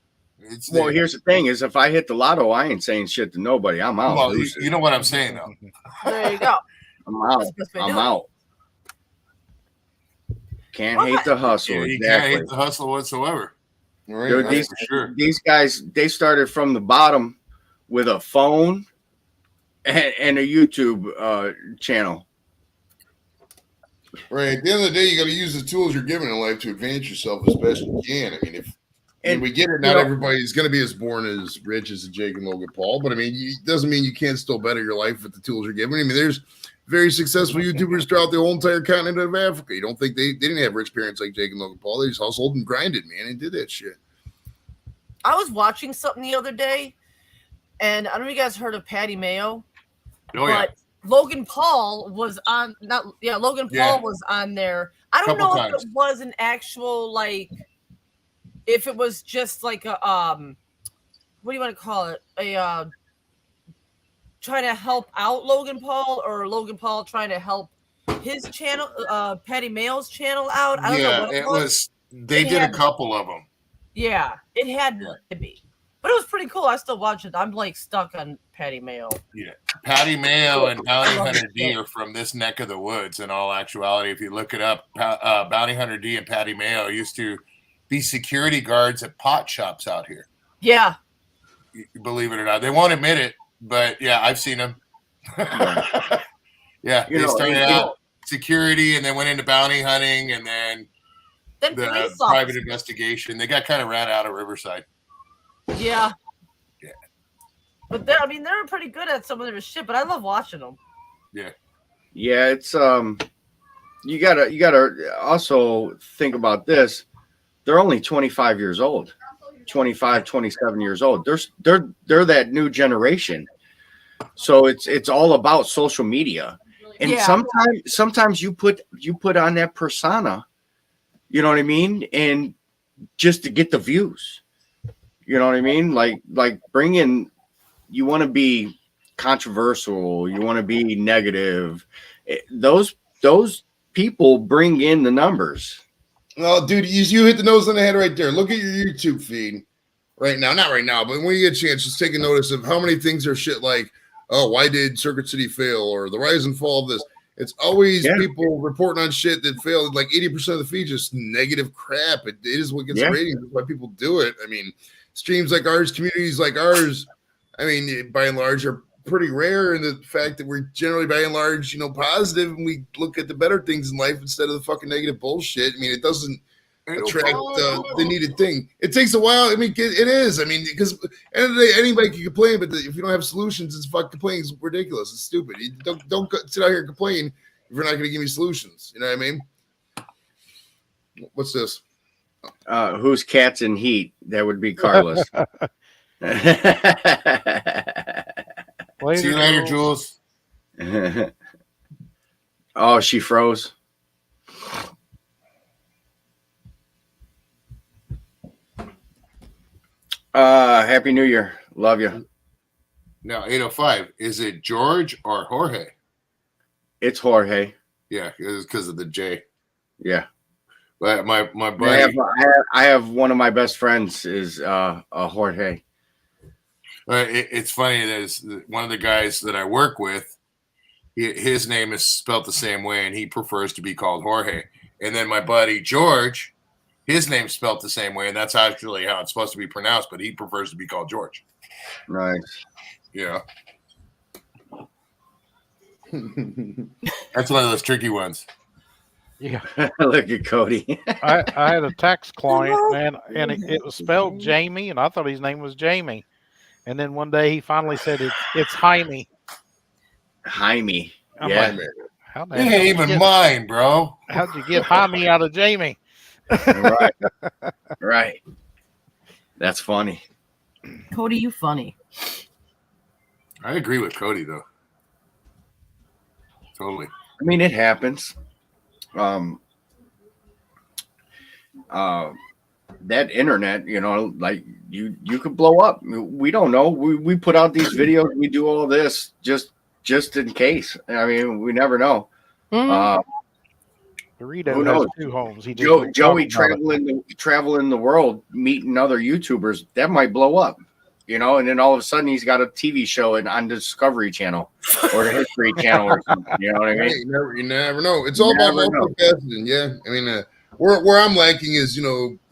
Well, here's the thing: is if I hit the lotto, I ain't saying shit to nobody. I'm out. Well, you know what I'm saying, though. There you go. I'm out. That's the best way to I'm do it. out. Can't hate the hustle. You can't Exactly. hate the hustle whatsoever. Right? Dude, That's for sure. These guys, they started from the bottom with a phone and a YouTube channel. Right. At the end of the day, you got to use the tools you're given in life to advance yourself as best you can. I mean, and we get it. Not everybody's going to be as born as rich as Jake and Logan Paul, but I mean, it doesn't mean you can't still better your life with the tools you're given. I mean, there's very successful YouTubers throughout the whole entire continent of Africa. You don't think they didn't have rich parents like Jake and Logan Paul? They just hustled and grinded, man, and did that shit. I was watching something the other day, and I don't know if you guys heard of Patty Mayo, Oh, yeah. but Logan Paul was on. Logan Paul Yeah. was on there. I don't Couple know times. if it was an actual if it was just like a what do you want to call it? A trying to help out Logan Paul, or Logan Paul trying to help his channel, Patty Mayo's channel out. I don't know what it was. They It did a had- couple of them. Yeah, it had to be, but it was pretty cool. I still watch it. I'm stuck on Patty Mayo. Patty Mayo and Bounty I love Hunter it. D are from this neck of the woods. In all actuality, if you look it up, Bounty Hunter D and Patty Mayo used to be security guards at pot shops out here. Yeah, believe it or not. They won't admit it, but yeah, I've seen them. Yeah, You they know, started out security and then went into bounty hunting and then Then the police private officers. investigation. They got kind of ran out of Riverside. Yeah. Yeah. But they're pretty good at some of their shit. But I love watching them. Yeah, it's you gotta also think about this. They're only 25 years old, 25, 27 years old. They're that new generation. So it's all about social media. And Yeah. sometimes you put on that persona, you know what I mean? And just to get the views. You know what I mean? Like bring in, you want to be controversial, you want to be negative. Those people bring in the numbers. Well, dude, you hit the nose on the head right there. Look at your YouTube feed right now. Not right now, but when you get a chance, just take a notice of how many things are shit like, oh, why did Circuit City fail? Or the rise and fall of this. It's always people reporting on shit that failed. Like 80% of the feed just negative crap. It is what gets ratings. That's why people do it. I mean, streams like ours, communities like ours, I mean, by and large, are pretty rare in the fact that we're generally, by and large, positive, and we look at the better things in life instead of the fucking negative bullshit. I mean, it doesn't attract the needed thing. It takes a while. I mean, it is. I mean, because at the end of the day, anybody can complain, but if you don't have solutions, it's fucking complaining is ridiculous. It's stupid. You don't sit out here and complain if you're not going to give me solutions. You know what I mean? What's this? Who's cats in heat? That would be Carlos. See you later, Jules. Oh, she froze. Happy New Year. Love you. Now, 805. Is it George or Jorge? It's Jorge. Yeah, it's because of the J. Yeah. But my buddy. I have one of my best friends is Jorge. It's funny that one of the guys that I work with, his name is spelled the same way, and he prefers to be called Jorge. And then my buddy George, his name's spelled the same way, and that's actually how it's supposed to be pronounced, but he prefers to be called George. Nice. Yeah. That's one of those tricky ones. Yeah. Look at Cody. I had a tax client, man, and it was spelled Jamie, and I thought his name was Jamie. And then one day he finally said it's Jaime. Jaime. I'm Yeah. like, how the He hell ain't did you even get- mine, bro. How'd you get Jaime out of Jamie? Right. Right. That's funny. Cody, you funny. I agree with Cody, though. Totally. I mean, it happens. That internet, like you could blow up. We don't know. We put out these videos. We do all this just in case. I mean, we never know. Mhm. Dorito Who has knows? 2 homes. He just Joey don't talk about it. traveling the world, meeting other YouTubers. That might blow up, and then all of a sudden he's got a TV show on Discovery Channel or the History Channel or something. You know what I Hey, mean? you never know. It's all about Never know. multifaceted. Yeah, I mean, where I'm lacking is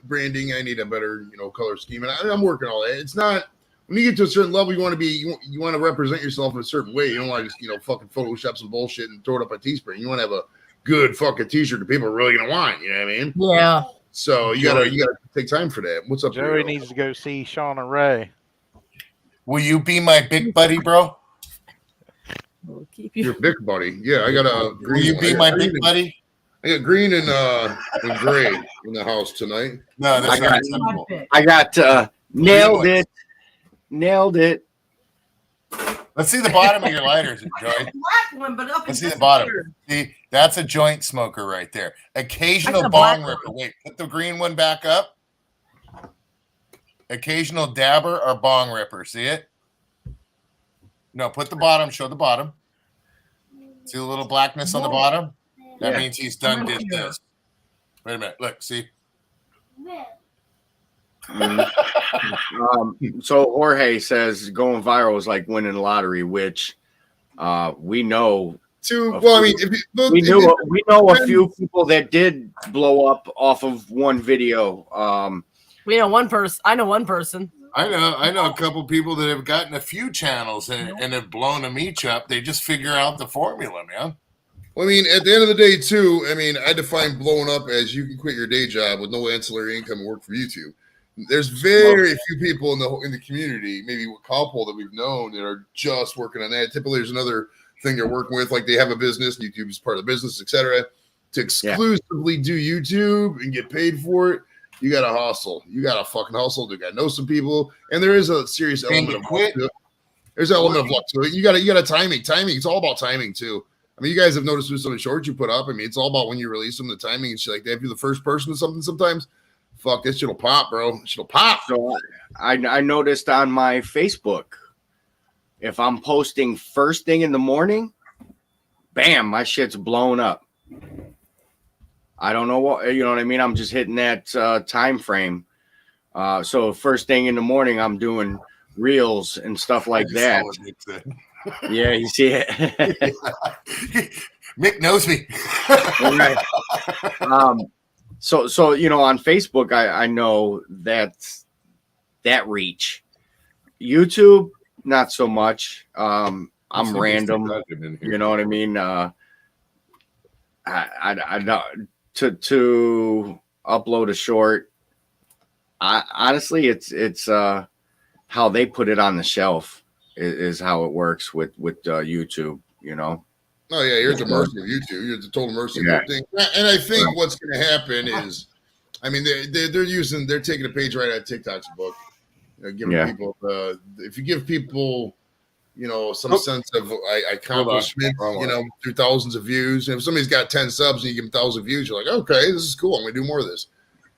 branding. I need a better color scheme, and I'm working all that. It's not when you get to a certain level, you want to be you want to represent yourself in a certain way. You don't want to just fucking Photoshop some bullshit and throw it up on Teespring. You want to have a good fucking T-shirt that people are really gonna want. You know what I mean? Yeah. So you gotta take time for that. What's up, Joey Dorito? needs to go see Shauna Ray. Will you be my big buddy, bro? We'll keep Your you. big buddy? Yeah, I got a Will green. you I be got my green big and- buddy? I got green and gray in the house tonight. No, that's I not got- acceptable. I got nailed it. Nailed it. Let's see the bottom of your lighters, Joey. Black one, but up Let's in see the bottom. here. See, that's a joint smoker right there. I Occasional got a black bong one. ripper. Wait, put the green one back up. Occasional dabber or bong ripper. See it? No, put the bottom. Show the bottom. See the little blackness on the bottom? That Yeah. means he's done did this. Wait a minute. Look, see? So Jorge says going viral is like winning the lottery, which we know. Well, I mean, if you, We know a few people that did blow up off of one video. We know one person. I know one person. I know a couple people that have gotten a few channels and have blown them each up. They just figure out the formula, man. Well, I mean, at the end of the day, too, I mean, I define blowing up as you can quit your day job with no ancillary income and work for YouTube. There's very few people in the community, maybe a couple that we've known that are just working on that. Typically, there's another thing they're working with, like they have a business, YouTube is part of the business, etc. To exclusively do YouTube and get paid for it, you got to hustle. You got to fucking hustle. You got to know some people, and there is a serious element of luck to it. There's an element of luck to it. You got to timing. Timing. It's all about timing too. I mean, you guys have noticed with some of the shorts you put up. I mean, it's all about when you release them, the timing and shit like that. If you're the first person to something, sometimes, fuck, this shit'll pop, bro. Shit'll pop. So I noticed on my Facebook, if I'm posting first thing in the morning, bam, my shit's blown up. I don't know what, you know what I mean? I'm just hitting that time frame. So first thing in the morning, I'm doing reels and stuff like that. Yeah, you see it. Mick knows me. Right. So you know, on Facebook, I know that reach. YouTube, not so much. I'm random. You know what I mean? I don't to upload a short. Honestly, it's how they put it on the shelf is how it works with YouTube. You know. Oh yeah, you're at the mercy of YouTube. You're at the total mercy of everything. And I think what's going to happen is, I mean, they're taking a page right out of TikTok's book, giving people if you give people, you know, some sense of accomplishment, you know, through thousands of views. And if somebody's got 10 subs and you give them 1,000 views, you're like, okay, this is cool. I'm going to do more of this.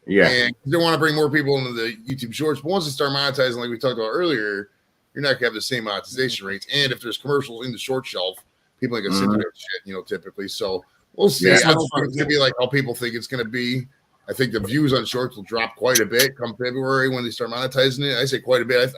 Yeah. And they want to bring more people into the YouTube Shorts, but once they start monetizing, like we talked about earlier, you're not going to have the same monetization rates. And if there's commercials in the short shelf, people ain't gonna sit there and shit, you know, typically. So we'll see. I don't think it's gonna be like how people think it's gonna be. I think the views on shorts will drop quite a bit come February when they start monetizing it. I say quite a bit.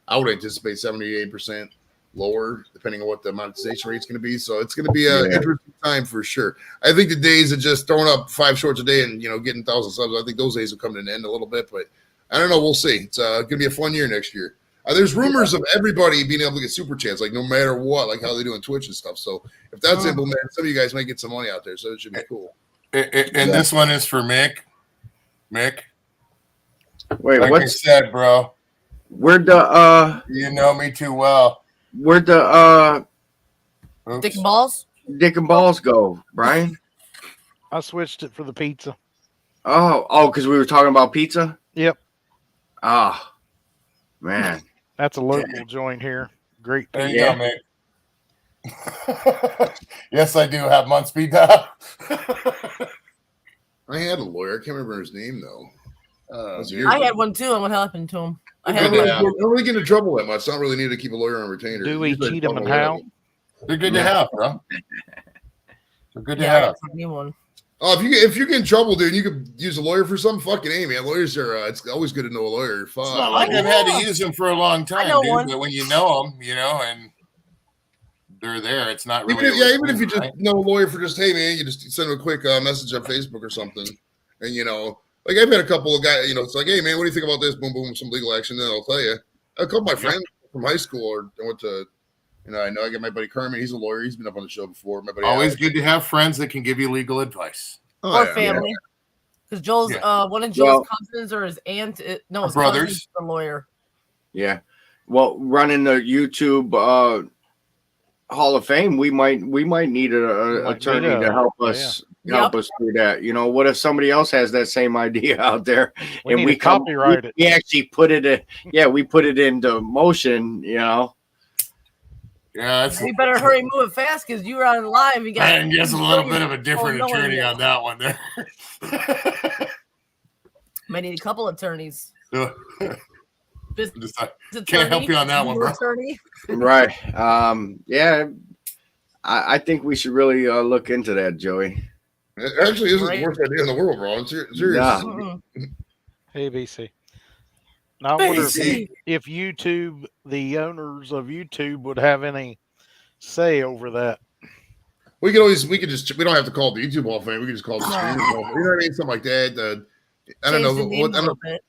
I would anticipate 78% lower, depending on what the monetization rate is going to be. So it's going to be an interesting time for sure. I think the days of just throwing up 5 shorts a day and, you know, getting 1,000 subs, I think those days will come to an end a little bit. But I don't know. We'll see. It's going to be a fun year next year. There's rumors of everybody being able to get super chats, like no matter what, like how they do on Twitch and stuff. So if that's implemented, some of you guys might get some money out there. So it should be cool. And this one is for Mick. Mick. Wait, like what? I said, bro. Where'd the You know me too well. Where'd the Dick and balls? Dick and balls go, Brian? I switched it for the pizza. Oh, because we were talking about pizza? Yep. Oh, man. That's a local joint here. Great There pizza. you go, Mick. Yes, I do have month speed dial. I had a lawyer. I can't remember his name though. I had one too, and what happened to him? I I had don't really get into trouble that much. It's not really need to keep a lawyer on retainer. Dewey, Cheatham, and Howe. They're good to have, bro. They're good to I have. had one. Oh, if you get in trouble, dude, you could use a lawyer for something. Fucking A, man. Lawyers are. It's always good to know a lawyer. Fuck. It's not like I've had to use them for a long time, know dude. one. But when you know them, you know, and they're there, it's not really. Even if you just know a lawyer for just, hey, man, you just send them a quick message on Facebook or something, and you know, like I've had a couple of guys, you know, it's like, hey, man, what do you think about this? Boom, boom, some legal action. Then I'll tell you. A couple of my friends from high school, or I went to, you know, I got my buddy Kermit. He's a lawyer. He's been up on the show before. My buddy always Alex. good to have friends that can give you legal advice. Oh, Or yeah. family. Because Joel's one of Joel's cousins or his aunt, his brothers. cousin's a lawyer. Yeah. Well, running the YouTube Hall of Fame, we might need an attorney to help us through that. You know, what if somebody else has that same idea out there We and need we to copyright it. We actually put it we put it into motion, you know. Yeah, that's You better hurry, move it fast, because you were on live. You got. I guess a little bit of a different no attorney idea. on that one there. Might need a couple attorneys. Just Can't help you on that one, bro. Attorney. Right. Yeah. I think we should really look into that, Joey. It actually isn't the worst idea in the world, bro. I'm serious. Yeah. Hey, BC. Now, I wonder BC. if YouTube, the owners of YouTube, would have any say over that. We don't have to call it the YouTube Hall of Fame. We can just call it the Streamers Hall of Fame. You know what I mean? Something like that. I don't know. Changed the name What, I a little don't, bit.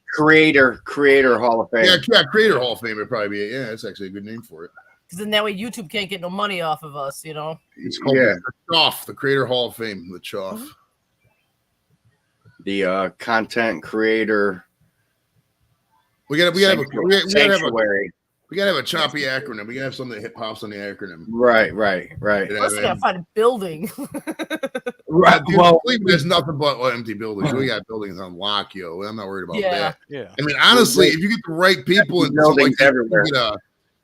Creator Hall of Fame. yeah, Creator Hall of Fame would probably be it. Yeah, that's actually a good name for it. Because then that way YouTube can't get no money off of us, you know. It's called Yeah. the Choff, the Creator Hall of Fame, the Choff. Mhm. The content creator We gotta have a sanctuary. we gotta have a choppy acronym. We gotta have something that hip hops on the acronym. Right. Yeah, First, we gotta find a building. Right. Dude, Well, Cleveland has nothing but empty buildings. We got buildings on lock, yo. I'm not worried about Yeah. that. Yeah. I mean, honestly, if you get the right people and something buildings like that, everywhere.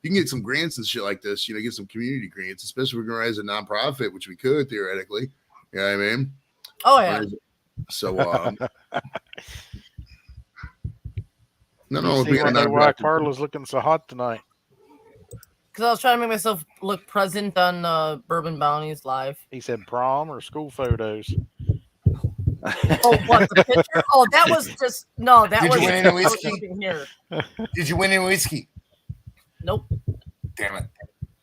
you can get some grants and shit like this. You know, get some community grants, especially if we're going to raise a nonprofit, which we could theoretically. You know what I mean? Oh yeah. So, no, You see being a why nonprofit. Carla's looking so hot tonight. Because I was trying to make myself look present on Bourbon Bounties live. He said prom or school photos. Oh, what the picture? Oh, that was just no. That Did was you win any that was whiskey? just in here. Did you win any whiskey? Nope. Damn it.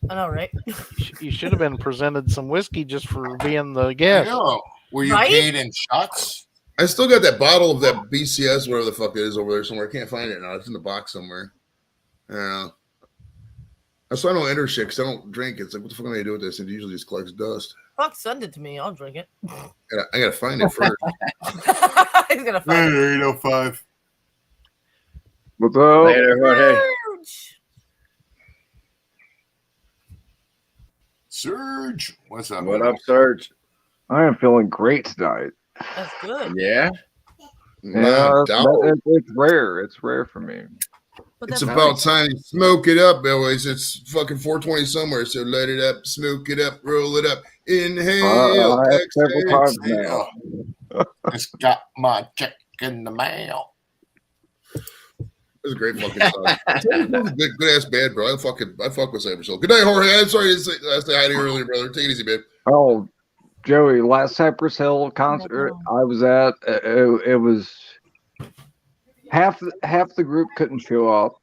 I know, right? You should have been presented some whiskey just for being the I guest. know. Were you Right? paid in shots? I still got that bottle of that BCS, whatever the fuck it is, over there somewhere. I can't find it now. It's in the box somewhere. I don't know. That's why I don't enter shit because I don't drink. It's like, what the fuck am I gonna do with this? It usually just collects dust. Fuck, send it to me. I'll drink it. I gotta find it first. He's gonna find it. 805. What's up? Later, Jorge. Huge. Surge. What's up? What up, Serge? I am feeling great tonight. That's good. Yeah. Nah, doubt. It's rare. It's rare for me. But It's that's about time to smoke it up, boys. It's fucking 420 somewhere, so light it up, smoke it up, roll it up, inhale, I have several times exhale. now. Just got my check in the mail. It was a great fucking song. Good ass band, bro. I fuck with Cyber Soul. Good night, Jorge. I'm sorry to say hi to you earlier, brother. Take it easy, man. Oh, Joey, last Cypress Hill concert I was at, it was half the group couldn't show up,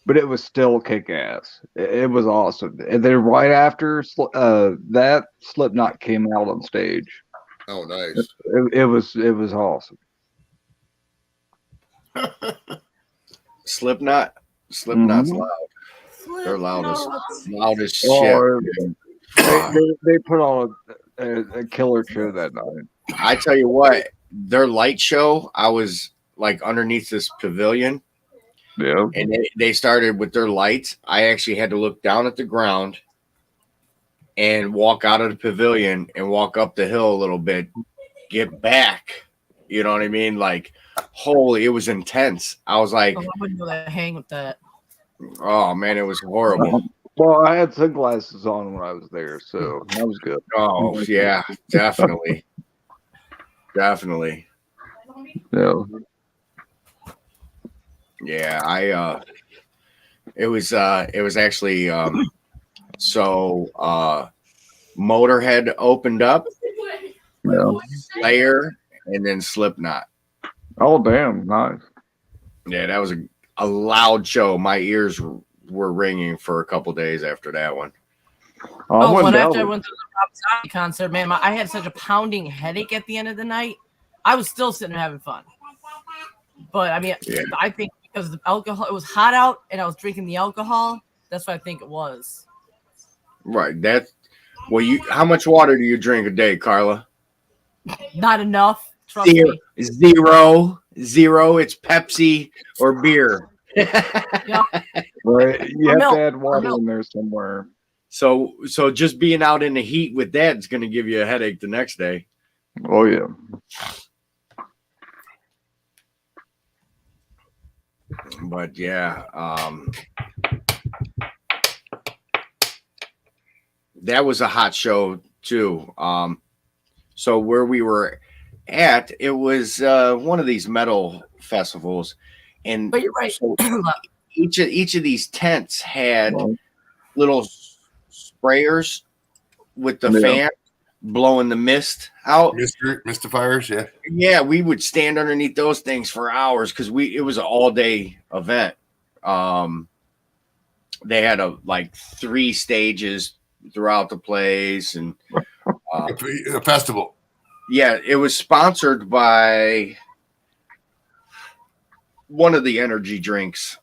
but it was still kick ass. It was awesome. And then right after that, Slipknot came out on stage. Oh, nice. It was awesome. Slipknot's Mhm. loud. They're loud as shit. Oh, they put on a killer show that night. I tell you what, their light show, I was like underneath this pavilion Yeah. and they started with their lights. I actually had to look down at the ground and walk out of the pavilion and walk up the hill a little bit, get back. You know what I mean? Like, holy, it was intense. I was like, Oh, I wouldn't know that. Hang with that. oh man, it was horrible. Well, I had sunglasses on when I was there, so that was good. Oh yeah, definitely. Definitely. Yeah. Yeah, it was actually so Motorhead opened up, Yeah. Slayer, and then Slipknot. Oh, damn. Nice. Yeah, that was a loud show. My ears were ringing for a couple days after that one. Oh, went when down after I with- went to the Rob Zombie concert, man, I had such a pounding headache at the end of the night. I was still sitting there having fun. But I mean, Yeah. I think because the alcohol, it was hot out and I was drinking the alcohol. That's what I think it was. Right. How much water do you drink a day, Carla? Not enough. Trust Zero. me. Zero. It's Pepsi or beer. Right. You have milk, to add water milk. in there somewhere. So just being out in the heat with that is going to give you a headache the next day. Oh, yeah. But yeah, that was a hot show too. So where we were at, it was one of these metal festivals, and But you're right. so each of these tents had Well, little sprayers with the Yeah. fan blowing the mist out. Mr. Fires, yeah. Yeah, we would stand underneath those things for hours because it was an all day event. They had like 3 stages throughout the place, and A festival. yeah, it was sponsored by one of the energy drinks.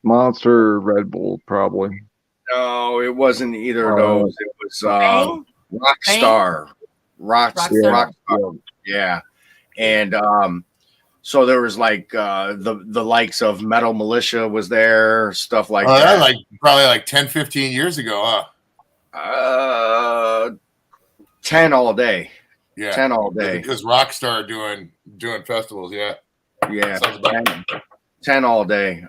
Monster, Red Bull, probably. No, it wasn't either of those. It was Bang? Rockstar. Rockstar. Rockstar. Yeah. And so there was like the likes of Metal Militia was there, stuff like that. Like probably like 10, 15 years ago, huh? 10 all day. Yeah. 10 all day. Because Rockstar doing festivals, yeah. Yeah. Sounds about 10 all day.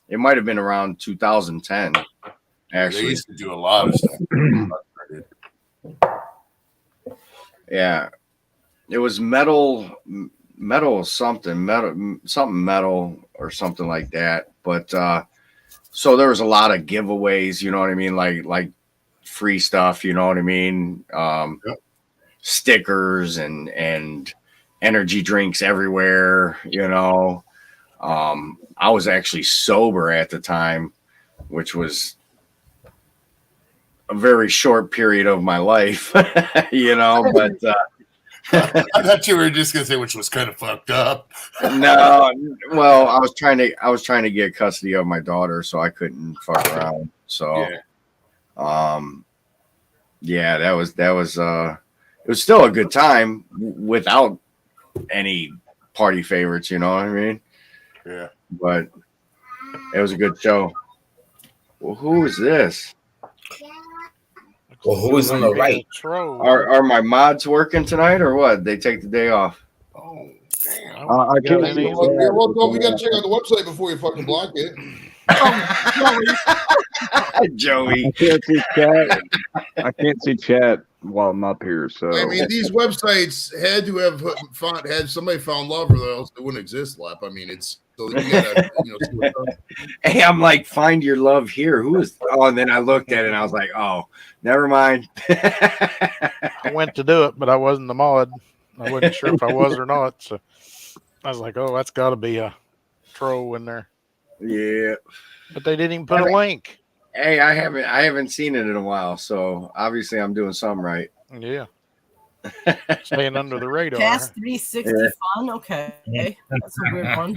It might have been around 2010. They Actually. used to do a lot of stuff. Yeah. It was metal something metal or something like that. But so there was a lot of giveaways, you know what I mean? Like free stuff, you know what I mean? Yep. Stickers and energy drinks everywhere, you know. I was actually sober at the time, which was a very short period of my life, you know, but I thought you were just gonna say which was kind of fucked up. no, well, I was trying to get custody of my daughter, so I couldn't fuck around. So yeah, that was it was still a good time without any party favorites, you know what I mean? Yeah. But it was a good show. Well, who is this? Well, who is on the right? Are my mods working tonight or what? They take the day off. Oh, damn. I can't see Well, we got to check out the website before you fucking block it. Joey. I can't see chat. I can't see chat while I'm up here. So I mean, these websites had to have had somebody found love, or else they wouldn't exist. Lap. I mean, it's so you gotta, see what's up. Hey, I'm like, find your love here. Who is? Oh, and then I looked at it and I was like, oh, never mind. I went to do it, but I wasn't the mod. I wasn't sure if I was or not. So I was like, oh, that's got to be a troll in there. Yeah. But they didn't even put a link. Hey, I haven't seen it in a while, so obviously I'm doing something right. Yeah. Staying under the radar. Cast 360 fun. Okay. That's a weird one.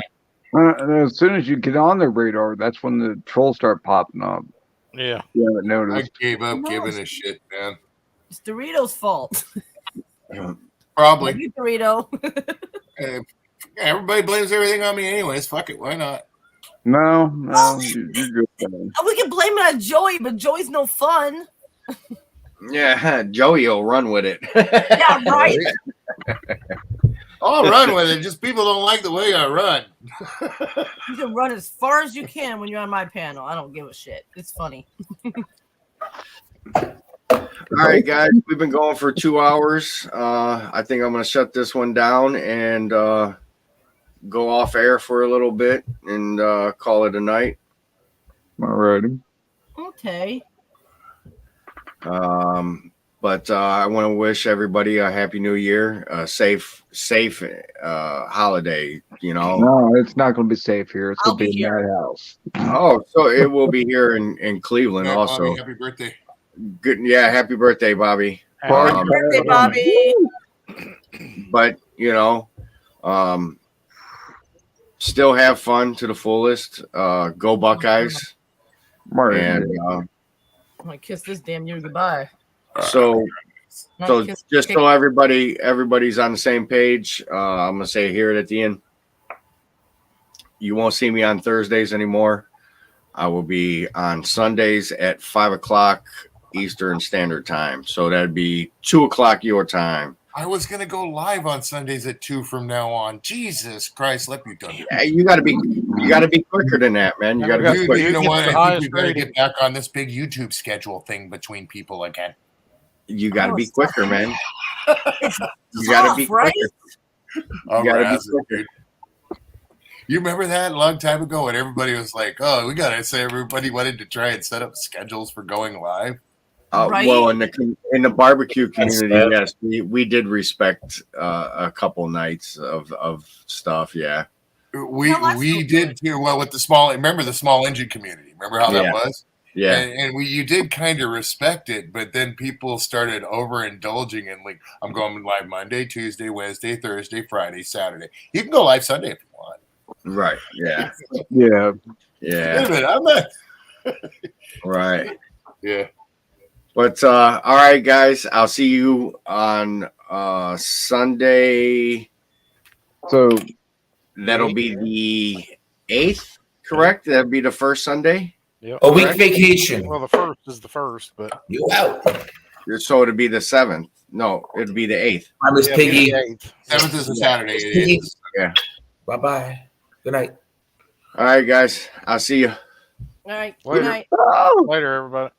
as soon as you get on the radar, that's when the trolls start popping up. Yeah. Yeah, I noticed. gave up giving a shit, man. It's Dorito's fault. Probably. Love you, Dorito. Everybody blames everything on me anyways. Fuck it. Why not? No, you're good. Man. We can blame it on Joey, but Joey's no fun. Yeah, Joey will run with it. Yeah, right. I'll run with it. Just people don't like the way I run. You can run as far as you can when you're on my panel. I don't give a shit. It's funny. All right, guys, we've been going for 2 hours. I think I'm going to shut this one down and go off air for a little bit and call it a night. All righty. Okay. But I want to wish everybody a happy new year, a safe holiday, you know. No, it's not going to be safe here. It's I'll going to be be in here. that house. Oh, so it will be here in Cleveland Yeah, also. Bobby, happy birthday. Good. Yeah. Happy birthday, Bobby. Happy birthday, Bobby. But, you know, still have fun to the fullest. Go Buckeyes. Right. And I'm gonna kiss this damn year goodbye. so Not so kiss- just so everybody's on the same page, I'm gonna say here at the end, you won't see me on Thursdays anymore. I will be on Sundays at 5:00 Eastern Standard Time. So that'd be 2:00 your time. I was gonna go live on Sundays at 2 from now on. Jesus Christ, let me done. Yeah, you gotta be quicker than that, man. You gotta be Dude, quicker. you know Get what? the I think highest we better rating. get back on this big YouTube schedule thing between people again. You gotta Oh, be stop. quicker, man. You gotta be Tough, right? quicker. Oh, You gotta be Razz, dude. You remember that a long time ago when everybody was like, "Oh, we gotta say," everybody wanted to try and set up schedules for going live. Right? Well, in the barbecue community, sad. yes, we did respect a couple nights of stuff. Yeah, We No, that's we so did too. Well, with the small, remember the small engine community? Remember how Yeah. that was? yeah. And you did kind of respect it, but then people started overindulging and like, I'm going live Monday, Tuesday, Wednesday, Thursday, Friday, Saturday. You can go live Sunday if you want. Right. Yeah. Yeah. Wait Yeah. a minute, I'm not. Right. Yeah. But all right, guys. I'll see you on Sunday. So That'll be the 8th, correct? That'll be the first Sunday. Yep. A week Correct. vacation. Well, the first is the first, but You out. So it'll be the 7th. No, it'll be the 8th. I miss yeah, Piggy. the 8th. 7th is a Saturday. It Piggy. is. Bye bye. Good night. All right, guys. I'll see you. All right. Later. Good night. oh, Later, everybody.